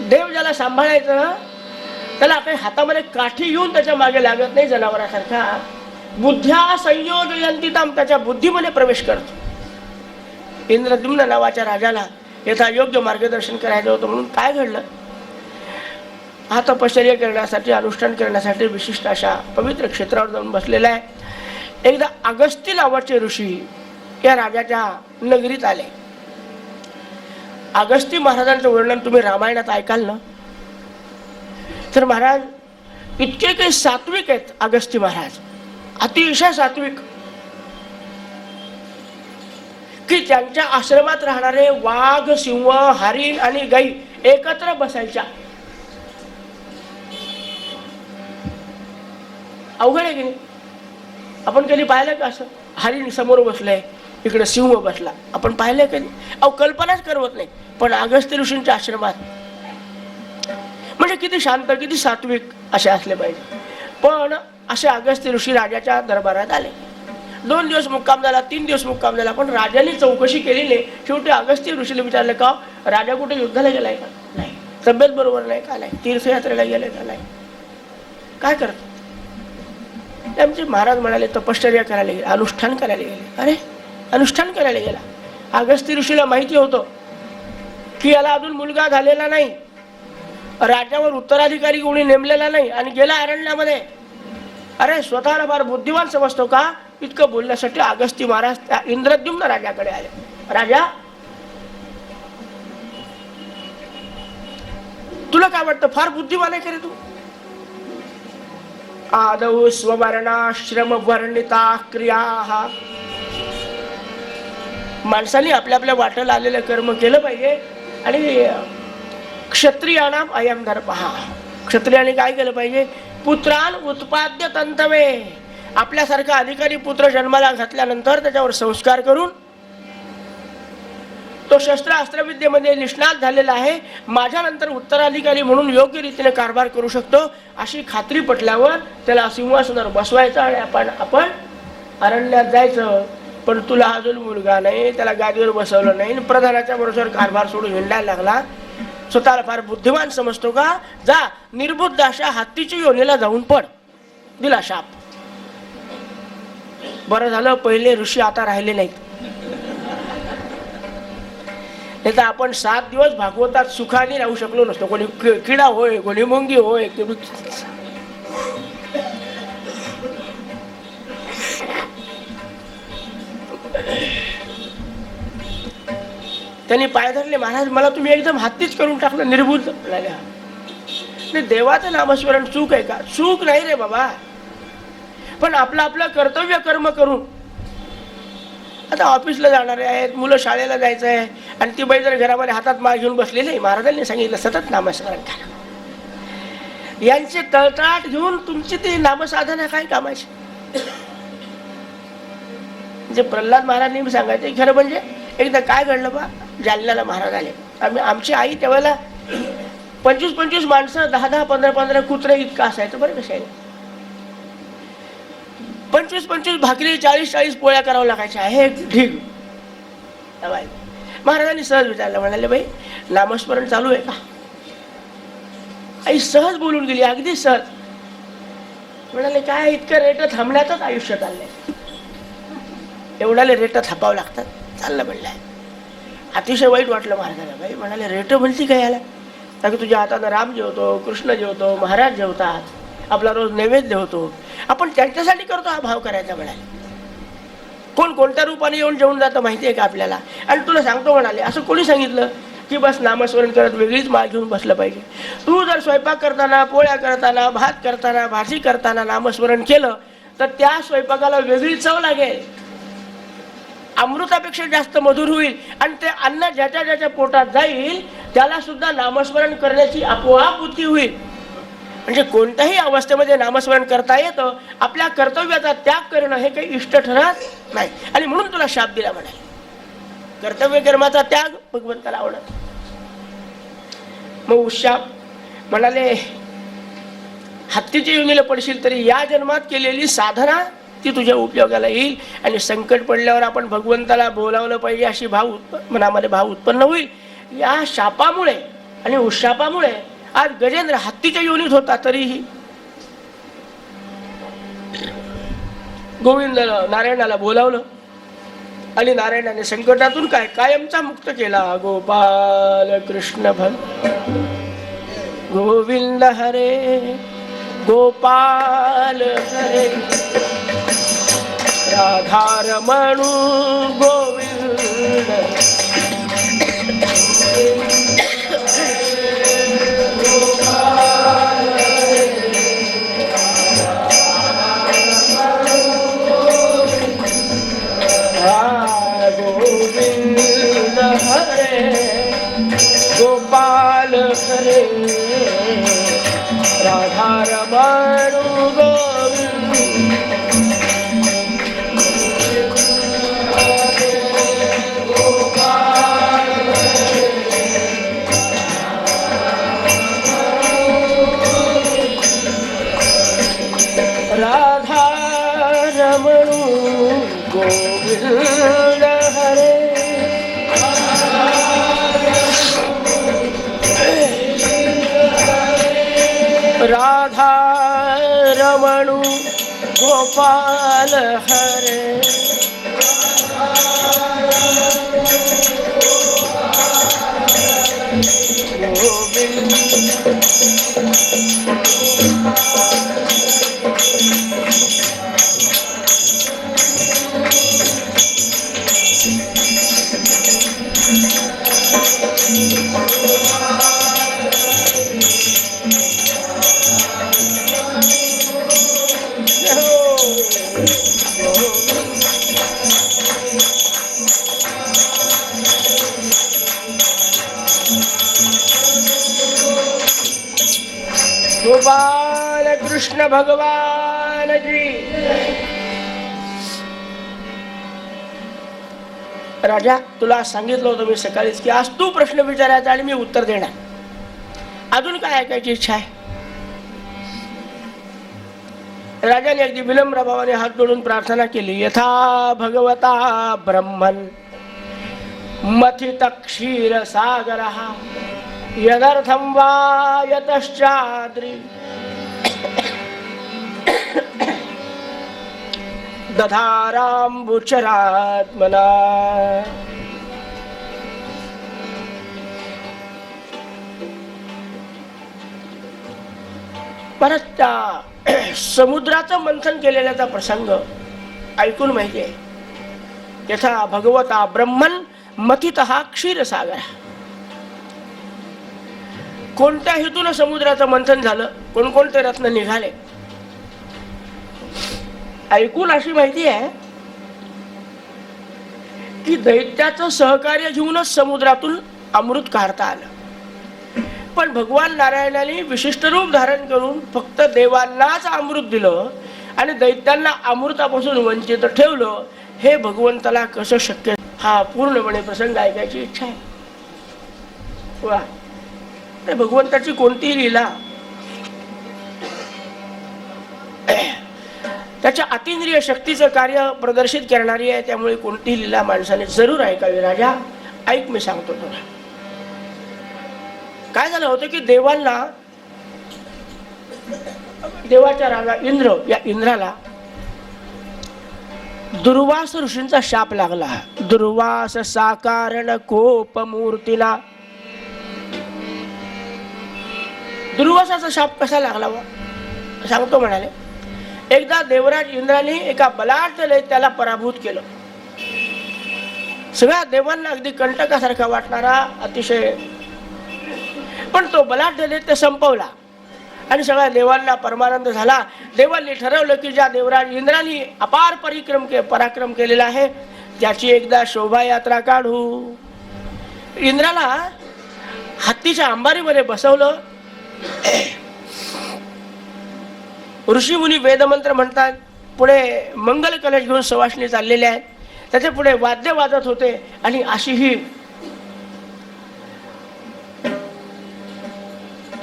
Speaker 1: देव ज्याला सांभाळायचं ना त्याला काही हातामध्ये काठी घेऊन त्याच्या मागे लागत नाही जनावरासारखा. बुद्ध्या संयोजयंतितम, त्याच्या बुद्धीमध्ये प्रवेश करतो. इंद्रद्युम्न नावाच्या राजाला यथा योग्य मार्गदर्शन करायचं होतं, म्हणून काय घडलं? हा तपश्चर्या करण्यासाठी, अनुष्ठान करण्यासाठी विशिष्ट अशा पवित्र क्षेत्रावर जाऊन बसलेला आहे. एकदा अगस्ती नावाचे ऋषी या राजाच्या नगरीत आले. अगस्ती महाराजांचं वर्णन तुम्ही रामायणात ऐकाल ना, तर महाराज इतके काही सात्विक आहेत. अगस्ती महाराज अतिशय सात्विक, की त्यांच्या आश्रमात राहणारे वाघ, सिंह, हरिण आणि गाई एकत्र बसायच्या. अवघड आहे की नाही? आपण कधी पाहिलं का असं? हरिण समोर बसलंय, इकडे सिंह बसला, आपण पाहिलंय कधी? अहो कल्पनाच करवत नाही. पण अगस्त्य ऋषींच्या आश्रमात म्हणजे किती शांत, किती सात्विक असे असले पाहिजे. पण असे अगस्त्य ऋषी राजाच्या दरबारात आले. 2 दिवस मुक्काम झाला, 3 दिवस मुक्काम झाला, पण राजाने चौकशी केली नाही. शेवटी अगस्त्य ऋषीला विचारलं, का राजा कुठे युद्धाला गेलाय का? नाही. तब्येत बरोबर नाही का? नाही. तीर्थयात्रेला गेले का? नाही. काय करत? आमचे महाराज म्हणाले तपश्चर्या करायला गेले, अनुष्ठान करायला गेले. अरे अनुष्ठान करायला गेला. अगस्त्य ऋषीला माहिती होतं की याला अजून मुलगा झालेला नाही, राज्यावर उत्तराधिकारी कोणी नेमलेला नाही, आणि गेला अरण्यामध्ये. अरे स्वतःला फार बुद्धिवान समजतो का? इतकं बोलण्यासाठी अगस्त्य महाराज त्या इंद्रद्युम्न राजाकडे आले. राजा, तुला काय वाटतं, फार बुद्धिवान आहे का रे तू? आदौ स्ववर्णाश्रम वर्णिता क्रिया. माणसाने आपल्या आपल्या वाटेला आलेलं कर्म केलं पाहिजे. आणि क्षत्रियाणाम अयम धर्म. क्षत्रियाने काय केलं पाहिजे? पुत्रान उत्पाद्य तंतवे. आपल्यासारखा अधिकारी पुत्र जन्माला घातल्यानंतर त्याच्यावर संस्कार करून तो शस्त्र अस्त्रविद्येमध्ये निष्णात झालेला आहे, माझ्यानंतर उत्तराधिकारी म्हणून योग्य रीतीने कारभार करू शकतो अशी खात्री पटल्यावर त्याला सिंहासनावर बसवायचं आणि आपण अरण्यात जायचं. पण तुला अजून मुलगा नाही, त्याला गादीवर बसवलं नाही, प्रधानाच्या बरोबर कारभार सोडून हिंडायला लागला. स्वतःला फार बुद्धिमान समजतो का? जा निर्बुद्ध अशा हत्तीच्या योनीला जाऊन पड. दिला शाप. बरं झालं पहिले ऋषी आता राहिले नाहीत. नाही तर आपण 7 दिवस भागवतात सुखाने राहू शकलो नसतो. कोणी किडा होय, कोणी मुंगी होय. त्यांनी पाय धरले, महाराज मला तुम्ही एकदम हत्तीच करून टाकलं, निर्बुद्ध. नाही, देवाचं नामस्मरण चूक आहे का? चूक नाही रे बाबा. पण आपलं आपलं कर्तव्य कर्म करून, आता ऑफिसला जाणारे आहेत, मुलं शाळेला जायचं आहे, आणि ती बाई जर घरामध्ये हातात माळ घेऊन बसलेली आहे, महाराजांनी सांगितलं सतत नामस्मरण करा. यांचे तळतळाट घेऊन तुमची ती नामसाधना काय कामाची? जे प्रल्हाद महाराजांनी सांगायचे खरं. म्हणजे एकदा काय घडलं बा, जालन्याला महाराज आले. आमची आई त्यावेळेला 25-25 माणसं, 10-10, 15-15 कुत्रे इतकं असायचं बरं. कशा 25-25 भाकरी, 40-40 पोळ्या करावं लागायच्या. हे ठीक. महाराजांनी सहज विचारलं, म्हणाले बाई नामस्मरण चालू आहे का? आई सहज बोलून गेली, अगदी सहज. म्हणाले काय इतकं रेट थांबण्यातच आयुष्य चाललंय. एवढ्याले रेट थापावं लागतात. चाललं म्हणलंय. अतिशय वाईट वाटलं महाराजांना. बाई म्हणाले रेट म्हणती काय याला? कारण तुझ्या हातानं राम जेवतो, कृष्ण जेवतो, महाराज जेवतात, आपला रोज नैवेद्य होतो, आपण त्यांच्यासाठी करतो हा भाव करायचा. म्हणाले कोण कोणत्या रूपाने येऊन जेवून जातं माहिती आहे का आपल्याला? आणि तुला सांगतो म्हणाले, असं कोणी सांगितलं की बस नामस्मरण करत वेगळीच माळ घेऊन बसलं पाहिजे? तू जर स्वयंपाक करताना, पोळ्या करताना, भात करताना, भाजी करताना नामस्मरण केलं तर त्या स्वयंपाकाला वेगळी चव लागेल, अमृतापेक्षा जास्त मधुर होईल, आणि ते अन्न ज्याच्या ज्याच्या पोटात जाईल त्याला सुद्धा नामस्मरण करण्याची आपोआप बुद्धी होईल. म्हणजे कोणत्याही अवस्थेमध्ये नामस्मरण करता येतं. आपल्या कर्तव्याचा त्याग करणं हे काही इष्ट ठरत नाही. आणि म्हणून तुला शाप दिला म्हणाले. कर्तव्य कर्माचा त्याग भगवंताला आवडत. मग उशाप म्हणाले हत्तीच्या योनीला पडशील तरी या जन्मात केलेली साधना ती तुझ्या उपयोगाला येईल. आणि संकट पडल्यावर आपण भगवंताला बोलावलं पाहिजे अशी मनामध्ये भाव उत्पन्न होईल. या शापामुळे आणि उशापामुळे आज गजेंद्र हत्तीच्या योनीत होता तरीही गोविंदाला, नारायणाला बोलावलं आणि नारायणाने संकटातून काय कायमचा मुक्त केला. गोपाल कृष्ण भक्त गोविंद हरे, गोपाल हरे, राधारमणू गोविंद. गोविंद गोपाल हरे राधा रमण गोविंद राधा रमण गोविंद हरे राधा रमण गोपाल हरे गोपाल कृष्ण भगवान जी. राजा, तुला सांगितलं होतं मी सकाळीच की आज तू प्रश्न विचारायचा आणि मी उत्तर देणार. अजून काय ऐकायची इच्छा आहे? राजाने अगदी विनम्र भावाने हात जोडून प्रार्थना केली. यथा भगवता ब्रह्मन् मथित क्षीर सागरः यदर्थं वा यतश्चाद्रि दधाराम्बुचरात्मना. परत त्या समुद्राचं मंथन केलेल्याचा प्रसंग ऐकून माहिती आहे. यथा भगवता ब्रह्मन् मथितः क्षीरसागर. कोणत्या हेतून समुद्राचं मंथन झालं, कोणकोणते रत्न निघाले ऐकून अशी माहिती आहे की दैत्याचं सहकार्य घेऊनच समुद्रातून अमृत काढता आलं. पण भगवान नारायणाने विशिष्ट रूप धारण करून फक्त देवांनाच अमृत दिलं आणि दैत्यांना अमृतापासून वंचित ठेवलं. हे भगवंताला कसं शक्य? हा पूर्णपणे प्रसंग ऐकायची इच्छा आहे. वा, भगवंताची कोणतीही लीला त्याच्या अतिंद्रिय शक्तीचं कार्य प्रदर्शित करणारी आहे. त्यामुळे कोणतीही लीला माणसाने जरूर ऐकावी. राजा, ऐक, मी सांगतो तुला. काय झालं होतं की देवांना, देवाच्या राजा इंद्र, या इंद्राला दुर्वास ऋषींचा शाप लागला. दुर्वास साकारण कोप मूर्तीला. दुर्वासाचा शाप कसा लागला व सांगतो म्हणाले. एकदा देवराज इंद्राने एका बलाढ्य दैत्याला पराभूत केलं. सगळ्या देवांना अगदी कंटकासारखा वाटणारा अतिशय, पण तो बलाढ्य दैत्य संपवला आणि सगळ्या देवांना परमानंद झाला. देवांनी ठरवलं की ज्या देवराज इंद्राने अपार पराक्रम केलेला आहे त्याची एकदा शोभायात्रा काढू. इंद्राला हत्तीच्या अंबारीमध्ये बसवलं. ऋषी मुनी वेदमंत्र म्हणतात. पुढे मंगल कलश घेऊन सवाष्णी चाललेले आहेत. त्याच्या पुढे वाद्य वाजत होते आणि अशी ही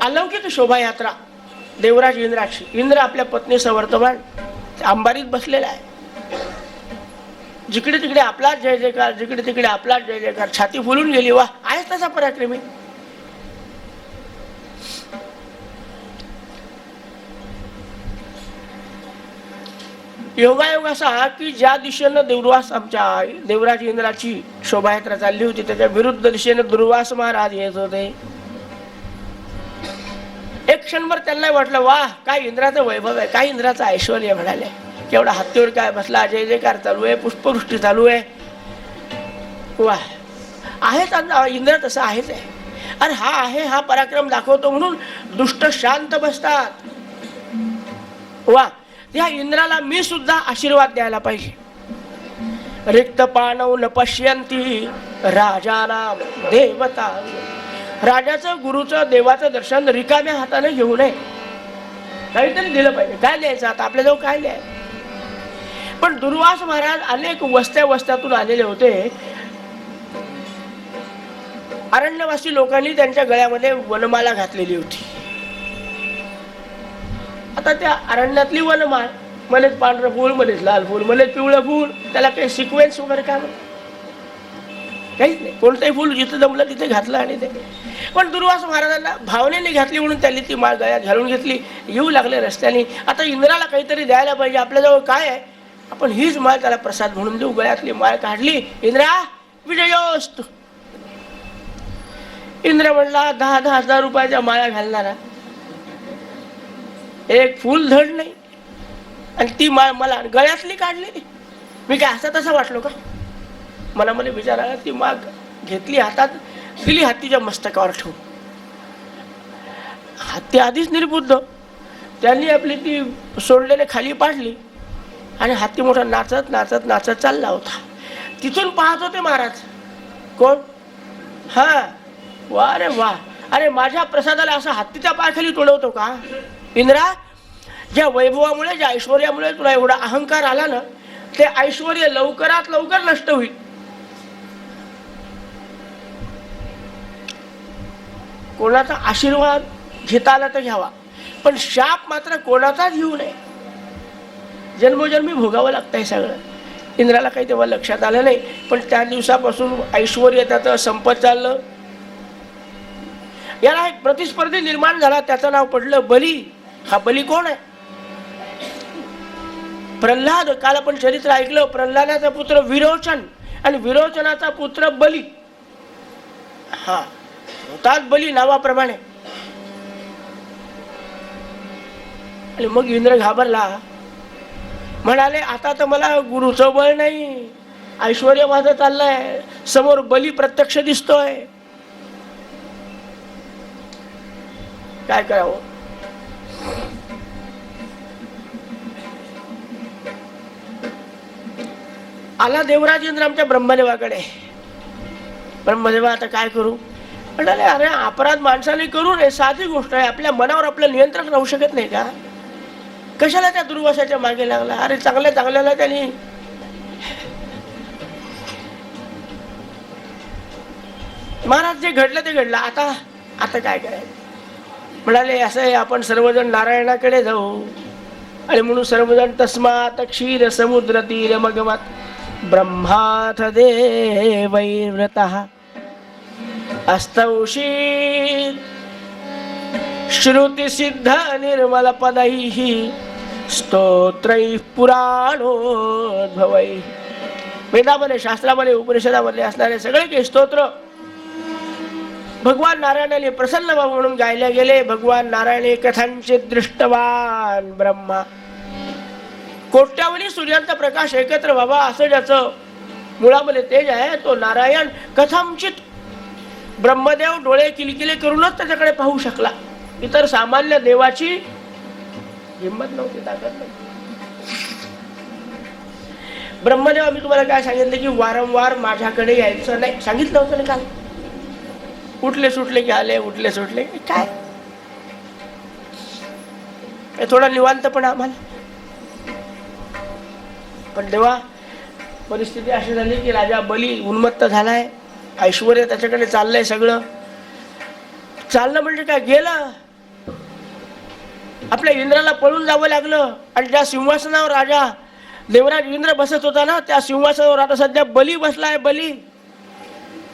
Speaker 1: अलौकिक शोभायात्रा देवराज इंद्राची. इंद्र आपल्या पत्नीसह वर्तमान अंबारीत बसलेला आहे. जिकडे तिकडे आपलाच जय जयकार, जिकडे तिकडे आपलाच जय जयकार. छाती फुलून गेली. वा, आहेच तसा पराक्रमी. योगायोग असा की ज्या दिशेनं दुर्वास, आमच्या देवराज इंद्राची शोभायात्रा चालली होती, त्याच्या विरुद्ध दिशेनं दुर्वास महाराज येत होते. एक क्षणभर त्यांना वाटलं, वा, काय इंद्राचं वैभव आहे, काय इंद्राचं ऐश्वर्य. म्हणाले, केवढा हत्तीवर काय बसला, जय जयकार चालू आहे, पुष्पवृष्टी चालू आहे. वा, आहेच इंद्र, तसं आहेच आहे. अरे हा आहे, हा पराक्रम दाखवतो म्हणून दुष्ट शांत बसतात. वा, या इंद्राला मी सुद्धा आशीर्वाद द्यायला पाहिजे. रिक्त पाणव न पश्यंती राजानाम देवता. राजाचं, गुरुचं, देवाचं दर्शन रिकाम्या हाताने घेऊ नये, काहीतरी दिलं पाहिजे. काय द्यायचं आता आपल्याजवळ, काय द्यायचं? पण दुर्वास महाराज अनेक वस्त्यातून आलेले होते. अरण्यवासी लोकांनी त्यांच्या गळ्यामध्ये वनमाला घातलेली होती. आता त्या अरण्यातली वनमाळ, मध्येच पांढरं फूल, मध्येच लाल फूल, मध्येच पिवळं फूल, त्याला काही सिक्वेन्स वगैरे काय काहीच नाही. कोणतंही फूल जिथं जमलं तिथे घातलं आणि ते. पण दुर्वास महाराजांना भावनेने घातली म्हणून त्यांनी ती माळ गळ्यात घालून घेतली. येऊ लागले रस्त्याने. आता इंद्राला काहीतरी द्यायला पाहिजे, आपल्याजवळ काय आहे, आपण हीच माळ त्याला प्रसाद म्हणून देऊ. गळ्यातली माळ काढली. इंद्रा विजयोस्तु. इंद्र म्हणला 10,000 रुपयाच्या माळा घालणारा, एक फूल धड नाही, आणि ती माळ मला गळ्यातली काढलेली. मी काय असा तसा वाटलो का? मनामध्ये विचार आला. ती माळ घेतली हातात, दिली हत्तीच्या मस्तकावर ठेवून. हत्ती आधीच निर्बुद्ध, त्यांनी आपली ती सोडलेले खाली पाडली आणि हत्ती मोठा नाचत नाचत नाचत चालला होता. तिथून पाहत होते महाराज. कोण? हा, वा रे वा, अरे माझ्या प्रसादाला असा हत्तीच्या पायाखाली तुडवतो का? इंद्रा, ज्या वैभवामुळे, ज्या ऐश्वर्यामुळे तुला एवढा अहंकार आला ना, ते ऐश्वर्य लवकरात लवकर नष्ट होईल. कोणाचा आशीर्वाद घेता आला तर घ्यावा, पण शाप मात्र कोणाचाच घेऊ नये. जन्मोजन्मी भोगावं लागतं हे सगळं. इंद्राला काही तेव्हा लक्षात आलं नाही, पण त्या दिवसापासून ऐश्वर्य त्याचं संपत चाललं. याला एक प्रतिस्पर्धी निर्माण झाला, त्याचं नाव पडलं बली. हा बली कोण आहे? प्रल्हाद. काल आपण चरित्र ऐकलं. प्रल्हादाचा पुत्र विरोचन आणि विरोचनाचा पुत्र बली. हा, होतात बली नावाप्रमाणे. आणि मग इंद्र घाबरला. म्हणाले आता तर मला गुरुचं बळ नाही, ऐश्वर्य माझं चाललंय, समोर बली प्रत्यक्ष दिसतोय, काय करावं? आला देवराज इंद्र आमच्या ब्रह्मदेवाकडे. ब्रह्मदेवा आता काय करू? म्हणाले अरे अपराध माणसाने करू नये, साधी गोष्ट आहे. आपल्या मनावर आपलं नियंत्रण राहू शकत नाही का? कशाला त्या दुर्वासाच्या मागे लागला? अरे चांगल्या चांगल्याला त्यांनी महाराज जे घडलं ते घडलं, आता काय करायचं? म्हणाले असं आहे, आपण सर्वजण नारायणाकडे जाऊ. आणि म्हणून सर्वजण तस्मात क्षीर समुद्र तीर मगमत ब्रह्माथ देवैर्व्रतः अस्तौषी श्रुती सिद्ध निर्मल पदैः स्तोत्रैः पुराणोद्भवैः. वेदामध्ये, शास्त्रामध्ये, उपनिषदामध्ये असणारे सगळे काही स्तोत्र भगवान नारायणाने प्रसन्न व्हावं म्हणून गायले गेले. भगवान नारायणे कथांचित दृष्टवान ब्रह्मा. कोट्यावधी सूर्यांचा प्रकाश एकत्र व्हावा असं ज्याचं मुळामध्ये तेज आहे, तो नारायण कथांचित ब्रह्मदेव डोळे किलकिले करूनच त्याच्याकडे पाहू शकला. इतर सामान्य देवाची हिंमत नव्हती, ताकद नव्हती. ब्रह्मदेव, मी तुम्हाला काय सांगितलं की वारंवार माझ्याकडे यायचं नाही, सांगितलं होतं ना काल. उठले सुटले की आले, उठले सुटले काय, थोडा निवांत पण आम्हाला. पण तेव्हा परिस्थिती अशी झाली की राजा बली उन्मत्त झालाय, ऐश्वर्य त्याच्याकडे चाललंय, सगळं चाललं म्हणजे काय, गेलं. आपल्या इंद्राला पळून जावं लागलं. आणि ज्या सिंहासनावर राजा देवराज इंद्र बसत होता ना, त्या सिंहासनावर आता सध्या बली बसलाय. बली,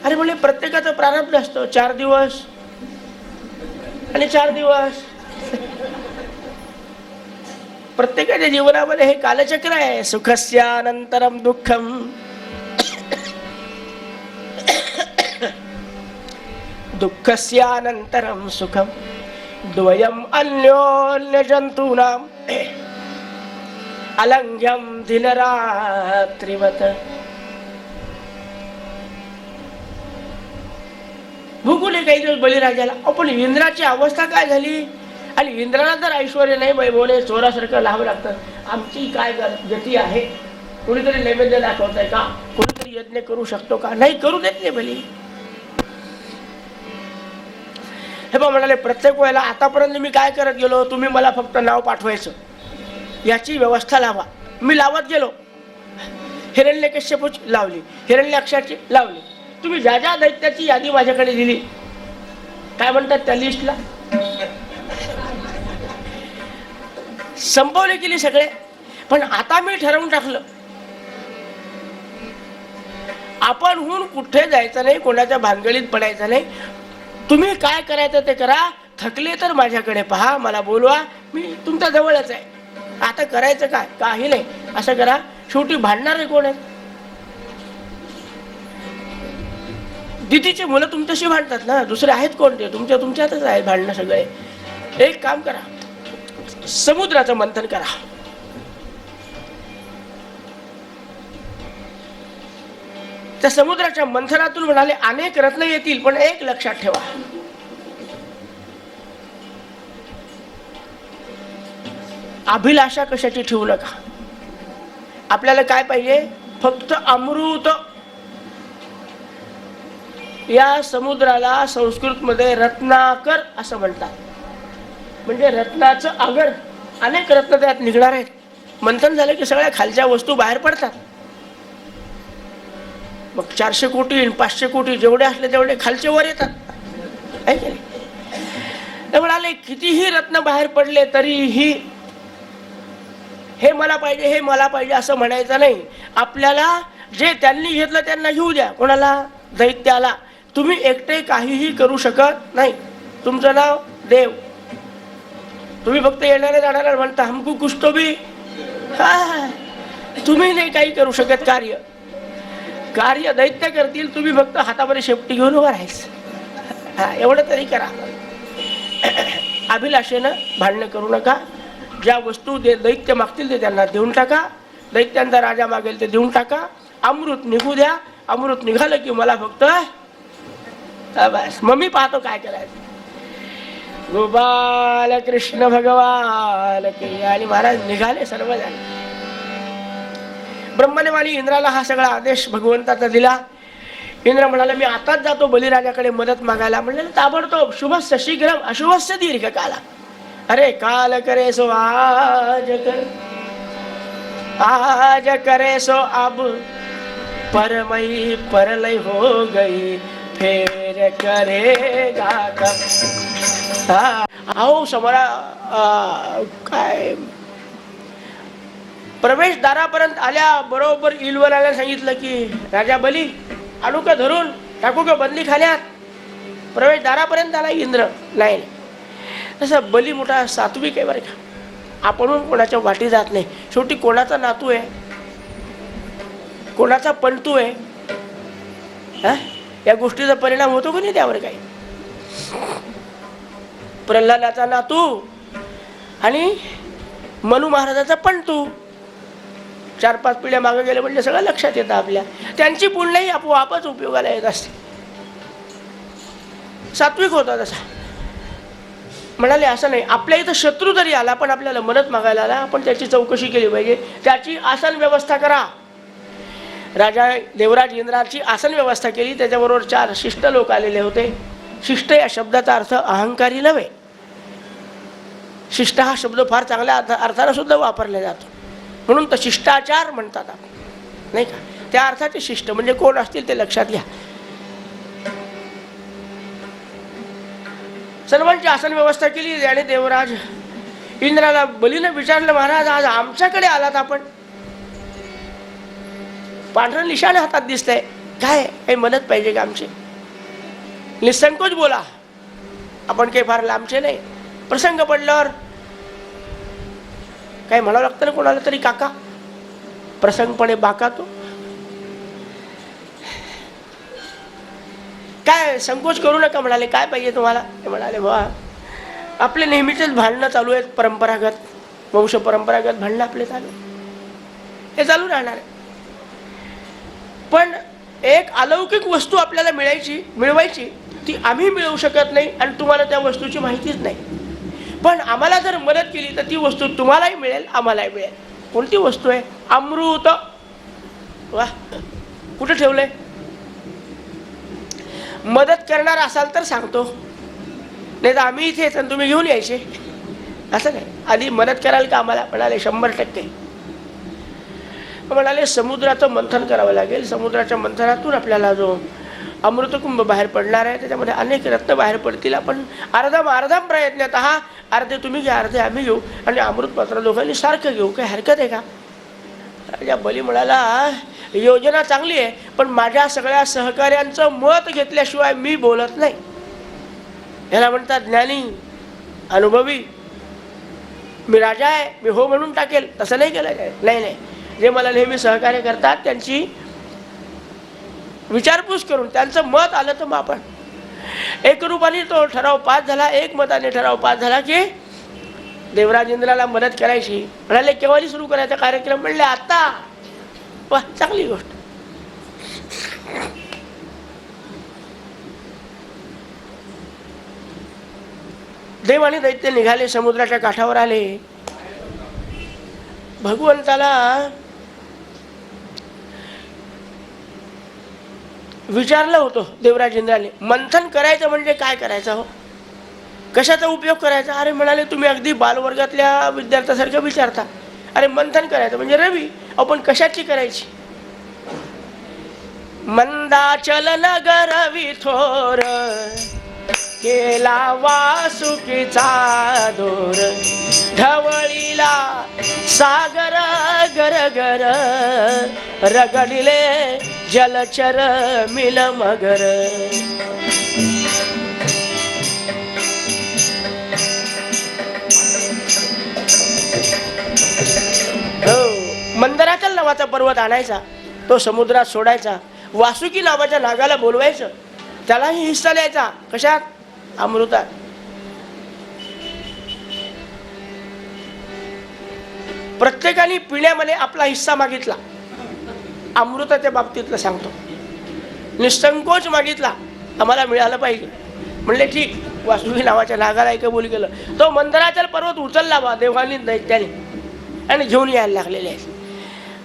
Speaker 1: अरे म्हणजे प्रत्येकाचं प्रारब्ध असतं. 4 दिवस आणि 4 दिवस, प्रत्येकाच्या जीवनामध्ये हे कालचक्र आहे. सुखस्यानंतरम दुःखम, दुःखस्यानंतरम सुखम, द्वयम अन्योन्य जंतूनाम अलंघ्यम दिनरात्रिवत. भूगुले काही दिवस बळीराजाला. पण इंद्राची अवस्था काय झाली? आणि इंद्राला जर ऐश्वर्य नाही, वैभवने चोरासारखं लाहावं लागतं. आमची काय गती आहे? कोणीतरी नैवेद्य दाखवत आहे का? कोणीतरी यज्ञ करू शकतो का? नाही, करू देत नाही बली. हे बघ म्हणाले, प्रत्येक वेळेला आतापर्यंत मी काय करत गेलो, तुम्ही मला फक्त नाव पाठवायचं, याची व्यवस्था लावा. मी लावत गेलो. हिरण्यकश्यपूची लावली, हिरण्याक्षाची लावली. तुम्ही ज्या ज्या दैत्याची यादी माझ्याकडे दिली, काय म्हणतात त्या लिस्टला संपवले केली सगळे. पण आता मी ठरवून टाकलं, आपणहून कुठे जायचं नाही, कोणाच्या भानगडीत पडायचं नाही. तुम्ही काय करायचं ते करा. थकले तर माझ्याकडे पहा, मला बोलवा, मी तुमच्या जवळच आहे. आता करायचं काय, काही नाही, असं करा. शेवटी भांडणार आहे कोण आहे? दिदीचे मुलं तुमच्याशी भांडतात ना, दुसरे आहेत कोण? ते तुमच्यातच आहेत भांडणं सगळे. एक काम करा, समुद्राचं मंथन करा. त्या समुद्राच्या मंथनातून म्हणाले अनेक रत्न येतील, पण एक लक्षात ठेवा, अभिलाषा कशाची ठेवू नका. आपल्याला काय पाहिजे? फक्त अमृत. या समुद्राला संस्कृत मध्ये रत्नाकर असं म्हणतात. म्हणजे रत्नाचं आगर. अनेक रत्न त्यात निघणार आहेत. मंथन झालं की सगळ्या खालच्या वस्तू बाहेर पडतात. मग 400 कोटी 500 कोटी जेवढे असले तेवढे खालचे वर येतात, आहे की नाही? ते म्हणाले कितीही रत्न बाहेर पडले तरीही हे मला पाहिजे, हे मला पाहिजे असं म्हणायचं नाही. आपल्याला जे त्यांनी घेतलं त्यांना घेऊ द्या. कोणाला? दैत्याला. तुम्ही एकटे काहीही करू शकत नाही. तुमचं नाव देव. तुम्ही फक्त येणारे जाणारे म्हणता हमको कुछ तो भी. तुम्ही नाही काही करू शकत. कार्य दैत्य करतील, तुम्ही फक्त हातामध्ये शेपटी घेऊन उभं राहायचं. एवढं तरी करा. अभिलाषेनं भांडणं करू नका. ज्या वस्तू दैत्य मागतील ते त्यांना देऊन टाका. दैत्यांचा राजा मागेल ते देऊन टाका. अमृत निघू द्या. अमृत निघालं की मला फक्त बस, मग मी पाहतो काय करायचं. गोपाल कृष्ण भगवान की. आणि महाराज निघाले सर्वजण. ब्रह्मदेवानी इंद्राला हा सगळा आदेश भगवंताचा दिला. इंद्र म्हणाला मी आताच जातो बलिराजाकडे मदत मागायला. म्हणले ताबडतोब शुभस्य शीघ्रम अशुभस्य दीर्घकाला. अरे काल करे सो आज कर, आज करे सो अब, परमई परलय हो गई, फेर करेगा कब. अहो समोरा काय प्रवेशद्वारापर्यंत आल्या बरोबर इलवराला सांगितलं की राजा बली आणू का धरून, टाकू का बंदी खाण्यात. प्रवेशद्वारापर्यंत आला इंद्र. नाही, तसं बली मोठा सात्विक आहे बरं का. आपण कोणाच्या वाटी जात नाही. शेवटी कोणाचा नातू आहे, कोणाचा पंतू आहे. या गोष्टीचा परिणाम होतो की नाही त्यावर काही. प्रल्हादाचा नातू आणि मनू महाराजाचा पंतू 4-5 पिढ्या मागे गेले म्हणजे सगळं लक्षात येतं आपल्या. त्यांची पुण्याही आपोआपच उपयोगाला येत असते. सात्विक होता तसा. म्हणाले असं नाही, आपल्या इथं शत्रू जरी आला पण आपल्याला मदत मागायला आला, आपण त्याची चौकशी केली पाहिजे. त्याची आसन व्यवस्था करा. राजा देवराज इंद्राची आसन व्यवस्था केली. त्याच्याबरोबर 4 शिष्ट लोक आलेले होते. शिष्ट या शब्दाचा अर्थ अहंकारी नव्हे. शिष्ट हा शब्द फार चांगल्या अर्थाने सुद्धा वापरला जातो. म्हणून तर शिष्टाचार म्हणतात आपण, नाही का. त्या अर्थाचे शिष्ट म्हणजे कोण असतील ते लक्षात घ्या. सर्वांची आसन व्यवस्था केली. आणि देवराज इंद्राला बलीने विचारलं महाराज आज आमच्याकडे आलात आपण, पांढरं निशाण हातात दिसतंय, काय काही मदत पाहिजे का आमची? निसंकोच बोला, आपण काही फार लांबचे नाही. प्रसंग पडल्यावर काय म्हणावं लागतं ना कोणाला तरी, काका प्रसंगपणे बाका तो. काय संकोच करू नका. म्हणाले काय पाहिजे तुम्हाला? ते म्हणाले बा आपले नेहमीचेच भांडणं चालू आहेत, परंपरागत वंश परंपरागत भांडणं आपले चालू, हे चालू राहणार आहे. पण एक अलौकिक वस्तू आपल्याला मिळवायची ती आम्ही मिळवू शकत नाही आणि तुम्हाला त्या वस्तूची माहितीच नाही. पण आम्हाला जर मदत केली तर ती वस्तू तुम्हालाही मिळेल, आम्हालाही मिळेल. कोणती वस्तू आहे? अमृत. वा, कुठे ठेवलंय? मदत करणार असाल तर सांगतो. नाही तर आम्ही इथे आणि तुम्ही घेऊन यायचे, असं नाही. आधी मदत कराल का आम्हाला? म्हणाले 100%. म्हणाले समुद्राचं मंथन करावं लागेल. समुद्राच्या मंथनातून आपल्याला जो अमृतकुंभ बाहेर पडणार आहे, त्याच्यामध्ये अनेक रत्न बाहेर पडतील. आपण अर्धा प्रयत्नात हा अर्धे तुम्ही घ्या, अर्धे आम्ही घेऊ आणि अमृतपात्र दोघांनी सारखं घेऊ, काही हरकत आहे का? राजा बली म्हणाला योजना चांगली आहे, पण माझ्या सगळ्या सहकार्यांचं मत घेतल्याशिवाय मी बोलत नाही. याला म्हणतात ज्ञानी, अनुभवी. मी राजा आहे, मी हो म्हणून टाकेल तसं नाही केलं जाईल. नाही नाही, जे मला नेहमी सहकार्य करतात त्यांची विचारपूस करून त्यांचं मत आलं तर मग आपण. एक रूपाने तो ठराव पास झाला. एक मताने ठराव पास झाला की देवराज इंद्राला मदत करायची. म्हणाले केव्हाही सुरू करायचा कार्यक्रम? म्हणले आता. वा, चांगली गोष्ट. देव आणि दैत्य निघाले, समुद्राच्या काठावर आले. भगवंताला विचारलं होतं देवराज इंद्राने, मंथन करायचं म्हणजे काय करायचं हो, कशाचा उपयोग करायचा? अरे म्हणाले तुम्ही अगदी बालवर्गातल्या विद्यार्थ्यासारखं विचारता. अरे मंथन करायचं म्हणजे रवी, आपण कशाची करायची? मंदाचल नगर विथोर केला वासुकीचा दोर, ढवळीला सागर गरगर, रगडिले जलचर मिल मगर. मंदराचल नावाचा पर्वत आणायचा, तो समुद्रात सोडायचा, वासुकी नावाच्या नागाला बोलवायचं, त्यालाही हिस्सा द्यायचा. कशात? अमृतात. प्रत्येकाने पिण्यामध्ये आपला हिस्सा मागितला. अमृताच्या बाबतीतलं सांगतो, निसंकोच मागितला, आम्हाला मिळालं पाहिजे. म्हणले ठीक. वासुकी नावाच्या नागाला एक बोली केलं. तो मंदराचल पर्वत उचलला बा देवानी दैत्याने आणि घेऊन यायला लागलेले आहेत.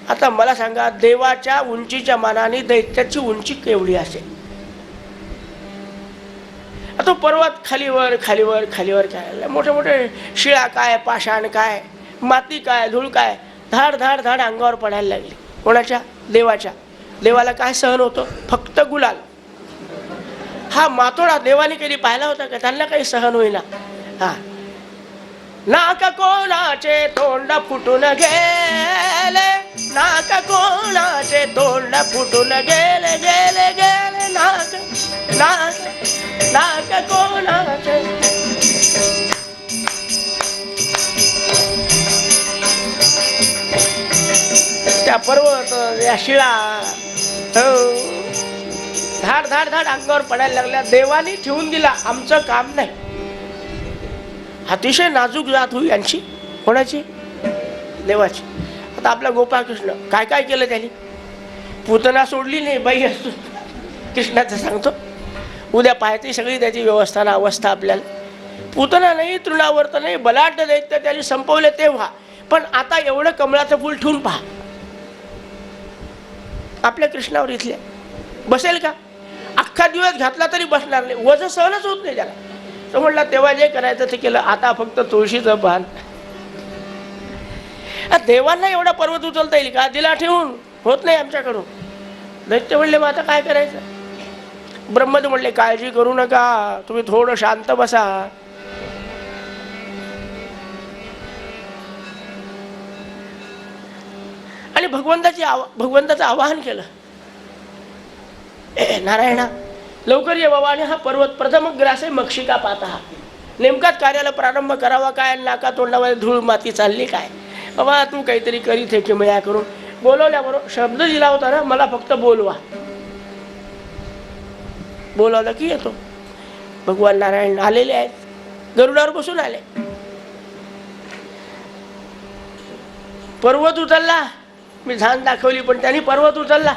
Speaker 1: आता मला सांगा, देवाच्या उंचीच्या मानाने दैत्याची उंची केवढी असेल? तो पर्वत खालीवर खालीवर खालीवर काय, मोठे मोठे शिळा काय, पाषाण काय, माती काय, धूळ काय, धाड धाड धाड अंगावर पडायला लागली. कोणाच्या? देवाच्या. देवाला काय सहन होतं? फक्त गुलाल. हा मातोडा देवाने कधी पाहिला होता का? त्यांना काही सहन होईना. हा, नाका कोणाचे तोंड फुटून गेले, नाका कोणाचे तोंड फुटून गेले, गेले गेले नाक नाक नाका कोणाचे. त्या पर्वत, या शिळा धाड धाड धाड अंगावर पडायला लागल्या. देवानी ठेवून दिला, आमचं काम नाही. अतिशय नाजूक जात होई यांची. कोणाची? देवाची. आता आपला गोपाळकृष्ण काय काय केलं त्यांनी? पूतना सोडली नाही बाई असतो. कृष्णाचं सांगतो, उद्या पाहते सगळी त्याची व्यवस्था ना अवस्था आपल्याला. पूतना नाही, तृणावर्त नाही, बलाढ्य दैत्य त्यांनी संपवले तेव्हा. पण आता एवढं कमळाचं फूल ठेवून पहा आपल्या कृष्णावर. इथल्या बसेल का? अख्खा दिवस घातला तरी बसणार नाही, वजन सहनच होत नाही त्याला. तो म्हणला तेव्हा जे करायचं ते केलं, आता फक्त तुळशीचं पान. देवांना एवढा पर्वत उचलता येईल का? दिला ठेवून, होत नाही आमच्याकडून. दैत्य म्हणले मग आता काय करायचं? ब्रह्मदेव म्हणले काळजी करू नका, तुम्ही थोडं शांत बसा. आणि भगवंताचं आवाहन केलं, नारायणा लवकर ये बाबा आणि हा पर्वत प्रथम ग्रासे मक्षिका पाता. नेमकाच कार्याला प्रारंभ करावा काय? नाका तोंडामध्ये धूळ माती चालली काय? बाबा तू काहीतरी करीत हे किमया करून. बोलवल्याबरोबर शब्द दिला होता ना, मला फक्त बोलवा. बोलावलं की येतो. भगवान नारायण आलेले आहेत, गरुडावर बसून आले. पर्वत उचलला, मी झान दाखवली पण त्यांनी पर्वत उचलला.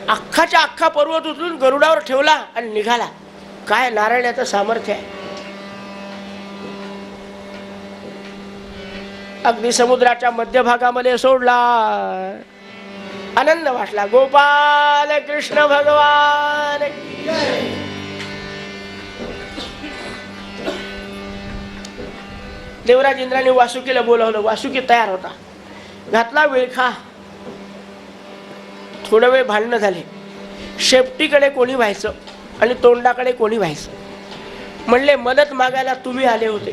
Speaker 1: अख्खाच्या अख्खा पर्वत उचलून गरुडावर ठेवला आणि निघाला. काय नारायणाचं सामर्थ्य आहे! अगदी समुद्राच्या मध्यभागामध्ये सोडला. आनंद वाटला. गोपाल कृष्ण भगवान. देवराज इंद्राने वासुकीला बोलवलं. वासुकी तयार होता. घातला विळखा. थोडा वेळ भांडणं झाले. शेपटीकडे कोणी व्हायचं आणि तोंडाकडे कोणी व्हायचं. म्हणले मदत मागायला तुम्ही आले होते.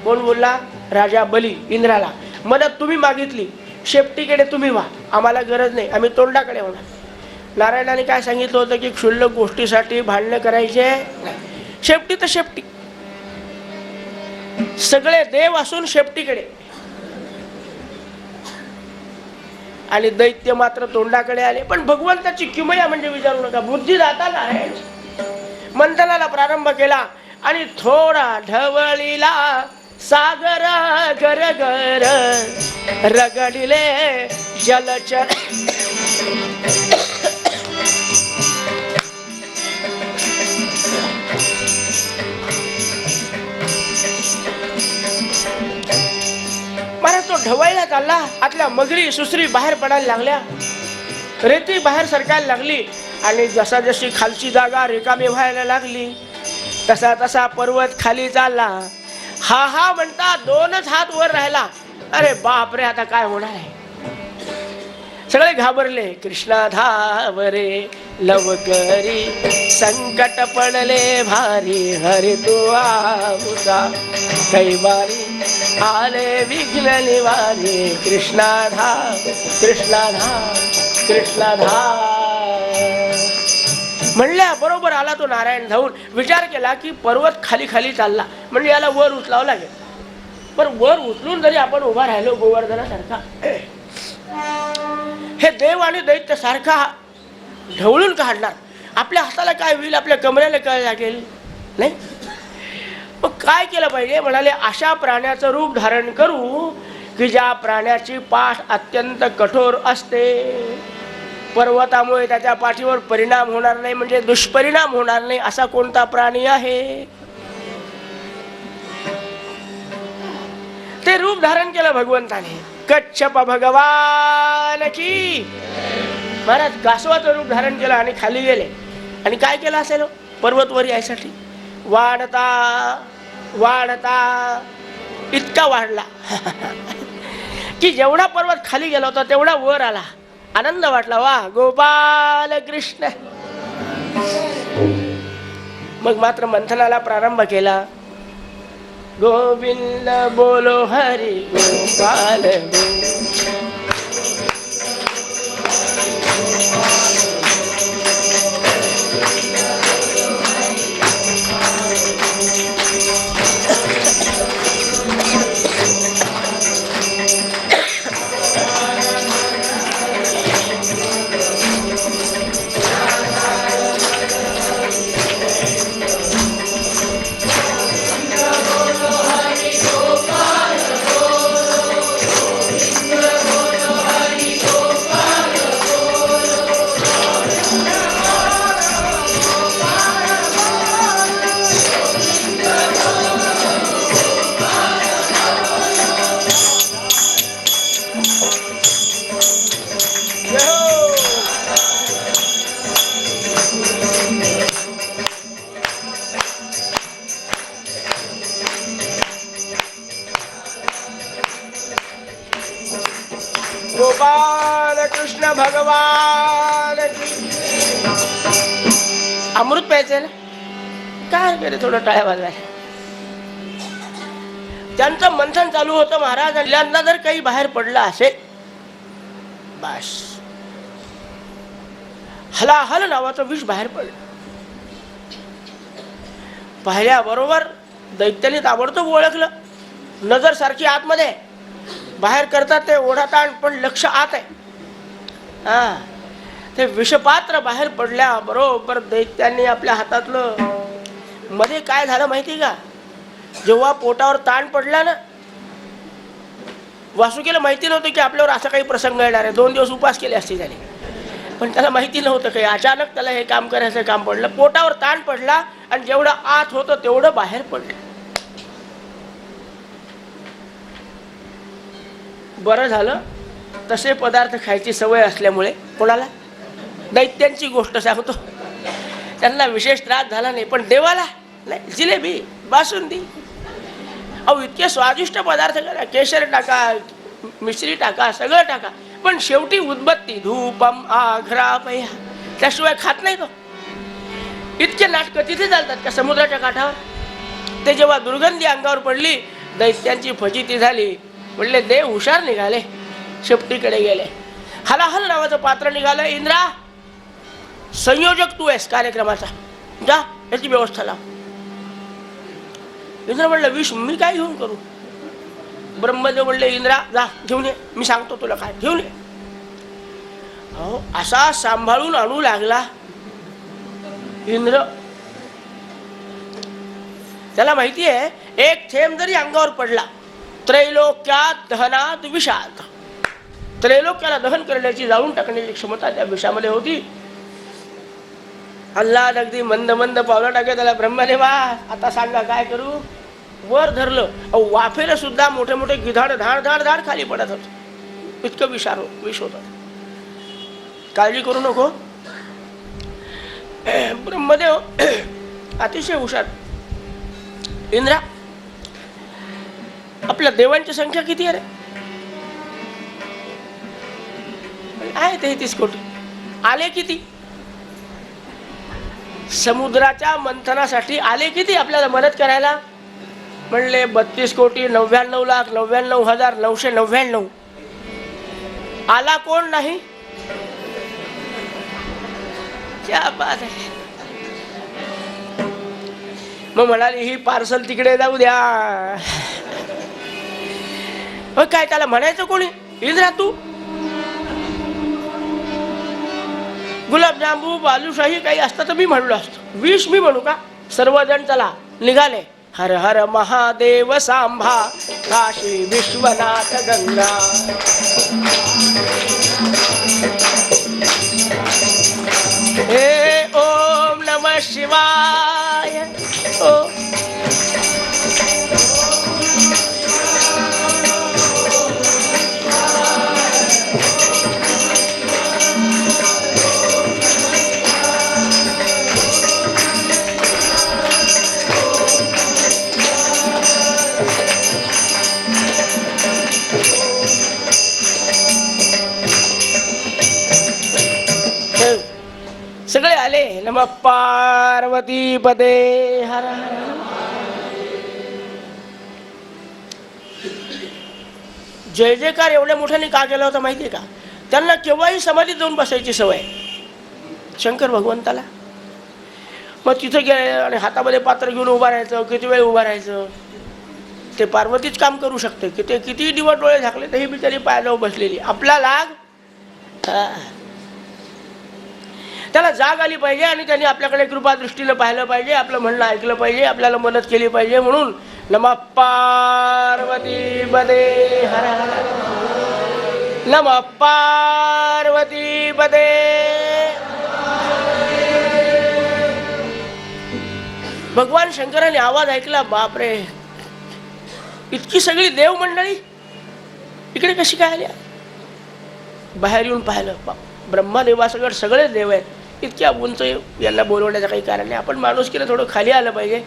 Speaker 1: कोण बोलला? राजा बली इंद्राला. मदत तुम्ही मागितली, शेपटीकडे तुम्ही व्हा, आम्हाला गरज नाही, आम्ही तोंडाकडे होणार. नारायणाने काय सांगितलं होतं की क्षुल्लक गोष्टीसाठी भांडणं करायचे नाही. शेपटी तर शेपटी. सगळे देव असून शेपटीकडे आणि दैत्य मात्र तोंडाकडे आले. पण भगवंताची किमया म्हणजे विचारू नका. बुद्धी दाता नारायण. मंथनाला प्रारंभ केला आणि थोडा ढवळीला सागर गरगर रगडिले जलचर. महाराज तो ढवळला चालला. आतल्या मगरी सुसरी बाहेर पडायला लागल्या, रेती बाहेर सरकायला लागली आणि जसा जशी खालची जागा रिकामी व्हायला लागली तसा तसा पर्वत खाली चालला. हा हा म्हणता दोनच हात वर राहिला. अरे बापरे, आता काय होणार आहे? सगळे घाबरले. कृष्णा धावरे लवकरी संकट पडले भारी. हरी तू आमुचा कैवारी आले विघ्न निवारी. कृष्णा धाव कृष्णा धाव कृष्णा धाव म्हणल्या बरोबर आला तो नारायण धावून. विचार केला की पर्वत खाली खाली चालला म्हणजे याला वर उचलावं लागेल. पण वर उचलून जरी आपण उभा राहिलो गोवर्धनासारखा, हे देव आणि दैत्य सारखा ढवळून काढणार. आपल्या हाताला काय होईल, आपल्या कमरेला काय लागेल नाही. मग काय केलं पाहिजे? म्हणाले अशा प्राण्याचं रूप धारण करू की ज्या प्राण्याची पाठ अत्यंत कठोर असते. पर्वतामुळे त्याच्या पाठीवर परिणाम होणार नाही, म्हणजे दुष्परिणाम होणार नाही असा कोणता प्राणी आहे? ते रूप धारण केलं भगवंताने. कच्छप भगवान की. महाराज कासवाचं रूप धारण केलं आणि खाली गेले. आणि काय केलं असेल पर्वत वर यायसाठी? वाढता वाढता इतका वाढला की जेवढा पर्वत खाली गेला होता तेवढा वर आला. आनंद वाटला. वा गोपाल कृष्ण. मग मात्र मंथनाला प्रारंभ केला. गोविंद बोलो हरी गोपाल गोपाल कृष्ण भगवान. अमृत प्यायचं ना, काय करे थोडं टाळ्या वाजवायला. त्यांचं मंथन चालू होतं महाराज. यांना जर काही बाहेर पडलं असेल बस, हलाहल नावाचं विष बाहेर पडलं. पाहिल्याबरोबर दैत्याने ताबडतोब ओळखलं. नजर सारखी आतमध्ये, बाहेर करतात ते ओढाताण पण लक्ष आत आहे. ते विषपात्र बाहेर पडल्या बरोबर दैत्यांनी आपल्या हातातलं. मध्ये काय झालं माहिती का? जेव्हा पोटावर ताण पडला ना, वासुकीला माहिती नव्हतं की आपल्यावर असा काही प्रसंग येणार आहे. 2 दिवस उपास केले असते झाले, पण त्याला माहिती नव्हतं काही. अचानक त्याला हे काम करायचं काम पडलं. पोटावर ताण पडला आणि जेवढं आत होतं तेवढं बाहेर पडलं. बरं झालं तसे पदार्थ खायची सवय असल्यामुळे. कोणाला? दैत्यांची गोष्ट सांगतो. त्यांना विशेष त्रास झाला नाही, पण देवाला नाही. जिलेबी, बासुंदी. अहो इतके स्वादिष्ट पदार्थ करा, केशर टाका, मिश्री टाका, सगळं टाका, पण शेवटी उदबत्ती धूपम आघ्रापया, त्याशिवाय खात नाही तो. इतके नाटकं तिथे चालतात का समुद्राच्या काठावर. ते जेव्हा दुर्गंधी अंगावर पडली, दैत्यांची फजिती झाली, म्हणले देव हुशार निघाले, शेपटीकडे गेले. हलाहल नावाचं पात्र निघालं. इंद्रा, संयोजक तू आहेस कार्यक्रमाचा, जा याची व्यवस्था लाव. इंद्र म्हणलं विष मी काय घेऊन करू. ब्रह्मदेव म्हणले इंद्रा जा घेऊन ये, मी सांगतो तुला काय घेऊन ये. अहो असा सांभाळून आणू लागला इंद्र. त्याला माहिती आहे एक थेंब जरी अंगावर पडला त्रैलोक्यात दहनात विषात, त्रैलोक्याला दहन करण्याची, जाळून टाकण्याची क्षमता त्या विषामध्ये होती. अल्लाद अगदी मंद मंद पावलं टाके. त्याला ब्रह्मदेवा आता सांगा काय करू. वर धरलं, अहो वाफेला सुद्धा मोठे मोठे गिधाड धाड धाड धाड खाली पडत होत, इतकं विष होत. काळजी करू नको. ब्रह्मदेव अतिशय हुशार. इंद्रा, आपल्या देवांची संख्या किती आहे रे. आहे 33 कोटी. आले किती समुद्राच्या मंथनासाठी, आले किती आपल्याला मदत करायला. म्हणले 32,99,99,999. आला कोण नाही. क्या बात आहे. मग म्हणाली ही पार्सल तिकडे जाऊ द्या. काय त्याला म्हणायचं कोणी. इंद्रा तू गुलाबजांबू बालुशाही काही असतं तर मी म्हणलो असतो, विष मी म्हणू का. सर्वजण चला निघाले. हर हर महादेव सांभा काशी विश्वनाथ गंगा. हे ओम नमः शिवाय. ओ सगळे आले. नमः पार्वती पदे हर हर. जय जयकार एवढ्या मोठ्याने का केला होता माहितीये का. त्यांना केव्हाही समाधीत जाऊन बसायची सवय शंकर भगवंताला. मग तिथे गेले आणि हातामध्ये पात्र घेऊन उभा राहायचं, किती वेळ उभा राहायचं. ते पार्वतीच काम करू शकते की ते किती दिवस डोळे झाकले तर ही बिचारी पायाला बसलेली. आपला लाग त्याला जाग आली पाहिजे आणि त्यांनी आपल्याकडे कृपा दृष्टीनं पाहिलं पाहिजे, आपलं म्हणणं ऐकलं पाहिजे, आपल्याला मदत केली पाहिजे. म्हणून नमः पार्वती पदे हर हर. नमः पार्वती पदे. भगवान शंकराने आवाज ऐकला. बापरे, इतकी सगळी देव मंडळी इकडे कशी काय आली. बाहेर येऊन पाहिलं, ब्रह्मदेवासकट सगळे देव आहेत. इतक्या उंच यांना बोलवण्याचं काही कारण नाही. आपण माणूस केलं थोडं खाली आलं पाहिजे.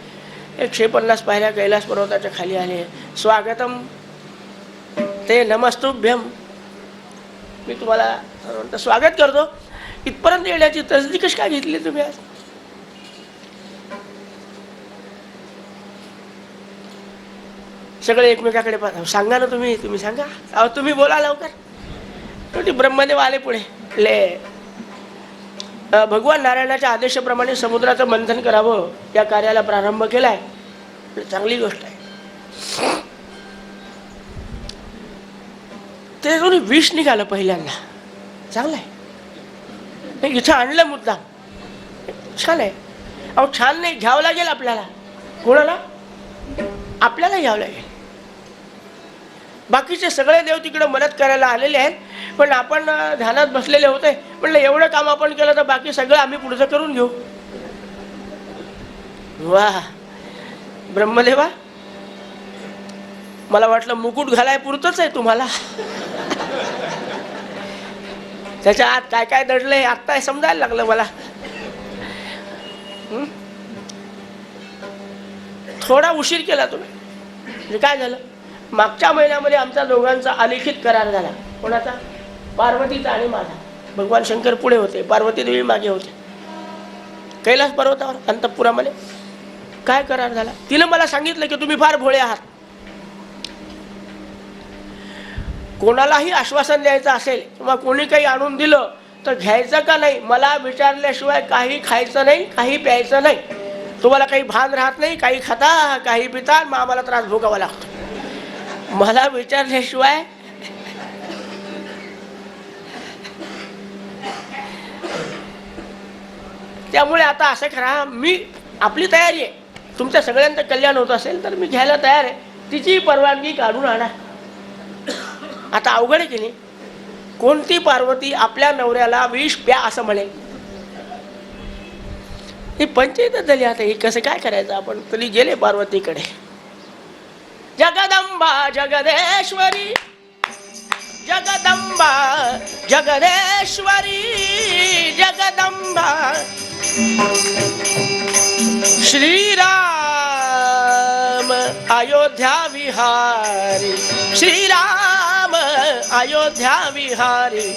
Speaker 1: 150 पायऱ्या कैलास पर्वताच्या खाली आले. स्वागतम ते नमस्तुभ्यम, मी तुम्हाला स्वागत करतो. इथपर्यंत येण्याची तसदी कशी काय घेतली तुम्ही आज. सगळे एकमेकाकडे पाहता. सांगा ना तुम्ही सांगा. अहो तुम्ही बोला लवकर. शेवटी ब्रह्मदेव आले पुढे. भगवान नारायणाच्या आदेशाप्रमाणे समुद्राचं मंथन करावं या कार्याला प्रारंभ केलाय. चांगली गोष्ट आहे. ते कोणी विष निघालं पहिल्यांदा. चांगलं आहे. इथं आणलं मुद्दा छान आहे. अहो छान नाही, घ्यावं लागेल आपल्याला. कोणाला. आपल्याला घ्यावं लागेल. बाकीचे सगळे देव तिकडे मदत करायला आलेले आहेत, पण आपण ध्यानात बसलेले होते. म्हणलं एवढं काम आपण केलं तर बाकी सगळं आम्ही पुढचं करून घेऊ. वा ब्रह्मदेवा, मला वाटलं मुकुट घालाय पुरतच आहे तुम्हाला. त्याच्या आत काय काय दडलंय आत्ता समजायला लागलं मला. थोडा उशीर केला तुम्ही. म्हणजे काय झालं, मागच्या महिन्यामध्ये आमच्या दोघांचा अलिखित करार झाला. कोणाचा? पार्वतीचा आणि माझा. भगवान शंकर पुढे होते, पार्वती देवी मागे होते. कैलास पर्वतावर अंतपुरामध्ये काय करार झाला? तिने मला सांगितलं की तुम्ही फार भोळे आहात. कोणालाही आश्वासन द्यायचं असेल किंवा कोणी काही आणून दिलं तर घ्यायचं का नाही, मला विचारल्याशिवाय काही खायचं नाही, काही प्यायचं नाही. तुम्हाला काही भान राहत नाही, काही खाता काही पिता, मग आम्हाला त्रास भोगावा लागतो. मला विचारल्याशिवाय त्यामुळे आता असं करा, मी आपली तयारी आहे, तुमच्या सगळ्यांचं कल्याण होत असेल तर मी घ्यायला तयार आहे. तिची परवानगी काढून आणा. आता अवघड आहे की नाही? कोणती पार्वती आपल्या नवऱ्याला विष प्या असं म्हणेल? ही पंचायत झाली. आता हे कसं काय करायचं आपण? तरी गेले पार्वतीकडे. जगदंबा जगदेश्वरी, जगदंबा जगदेश्वरी, जगदंबा श्रीराम अयोध्या विहारी, श्रीराम अयोध्या विहारी,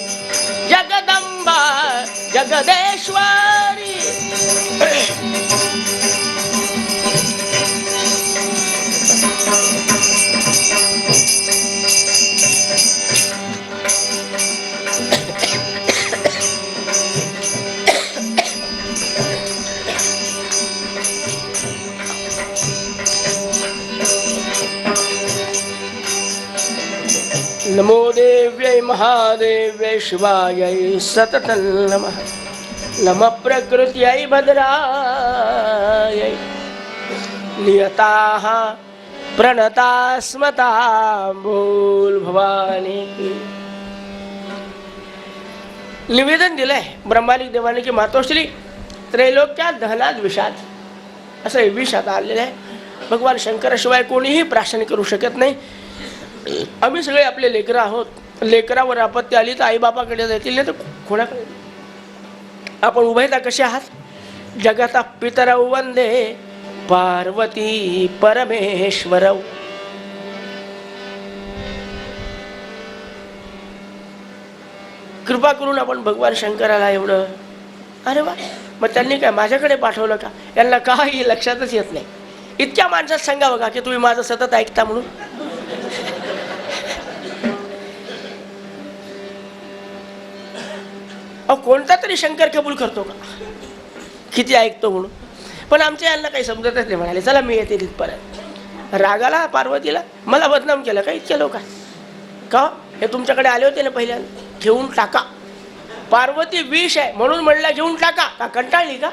Speaker 1: जगदंबा जगदेश्वरी. नमो देव्यै महादेव्यै शिवायै सततं नमः. नमः प्रकृत्यै भद्रायै नियताः प्रणतास्मतां बोल भवानी. निवेदन दिलंय ब्रह्मालिक देवाने की मातोश्री त्रैलोक्यात दहनात विषाद असं हे विष आता आलेलं आहे. भगवान शंकराशिवाय कोणीही प्राशन करू शकत नाही. आम्ही सगळे आपले लेकरं आहोत. लेकरावर आपत्ती आली तर आईबापाकडे जातील, नाही तर कोणाकडे? आपण उभयता कसे आहात? जगता पितरौ वंदे पार्वती परमेश्वरौ. कृपा करून आपण भगवान शंकराला एवढं, अरे वा, मग त्यांनी काय माझ्याकडे पाठवलं का? यांना काही लक्षातच येत नाही. इतक्या माणसात सांगावं का की तुम्ही माझं सतत ऐकता म्हणून? कोणता तरी शंकर कबूल करतो का किती ऐकतो म्हणून? पण आमच्या यांना काही समजतच नाही. म्हणाले चला मी येते तिथपर्यंत. रागाला पार्वतीला मला बदनाम केलं का इतक्या लोकांनी? का हे तुमच्याकडे आले होते ना पहिल्यांदा? घेऊन टाका. पार्वती विष आहे म्हणून म्हणलं घेऊन टाका. का कंटाळली का?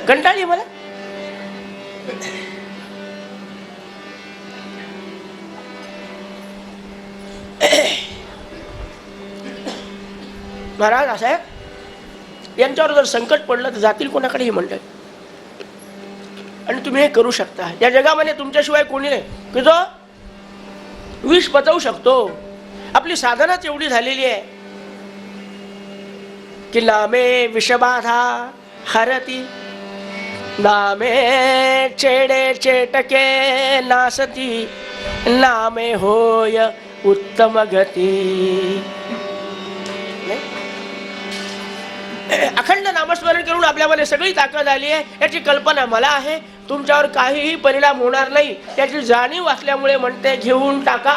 Speaker 1: कंटाळली मला? महाराज असं आहे, यांच्यावर जर संकट पडलं तर जातील कोणाकडे ही मंडळ. आणि तुम्ही हे करू शकता. या जगामध्ये तुमच्याशिवाय कोणी नाही की जो विष पचवू शकतो. आपली साधनाच एवढी झालेली आहे की नामे विषबाधा हरती, नामे चेडे चेटके नासती, नामे होय उत्तम गती. अखंड नामस्मरण करून आपल्यामध्ये सगळी ताकद आली आहे याची कल्पना मला आहे. तुमच्यावर काहीही परिणाम होणार नाही याची जाणीव असल्यामुळे म्हणते घेऊन टाका.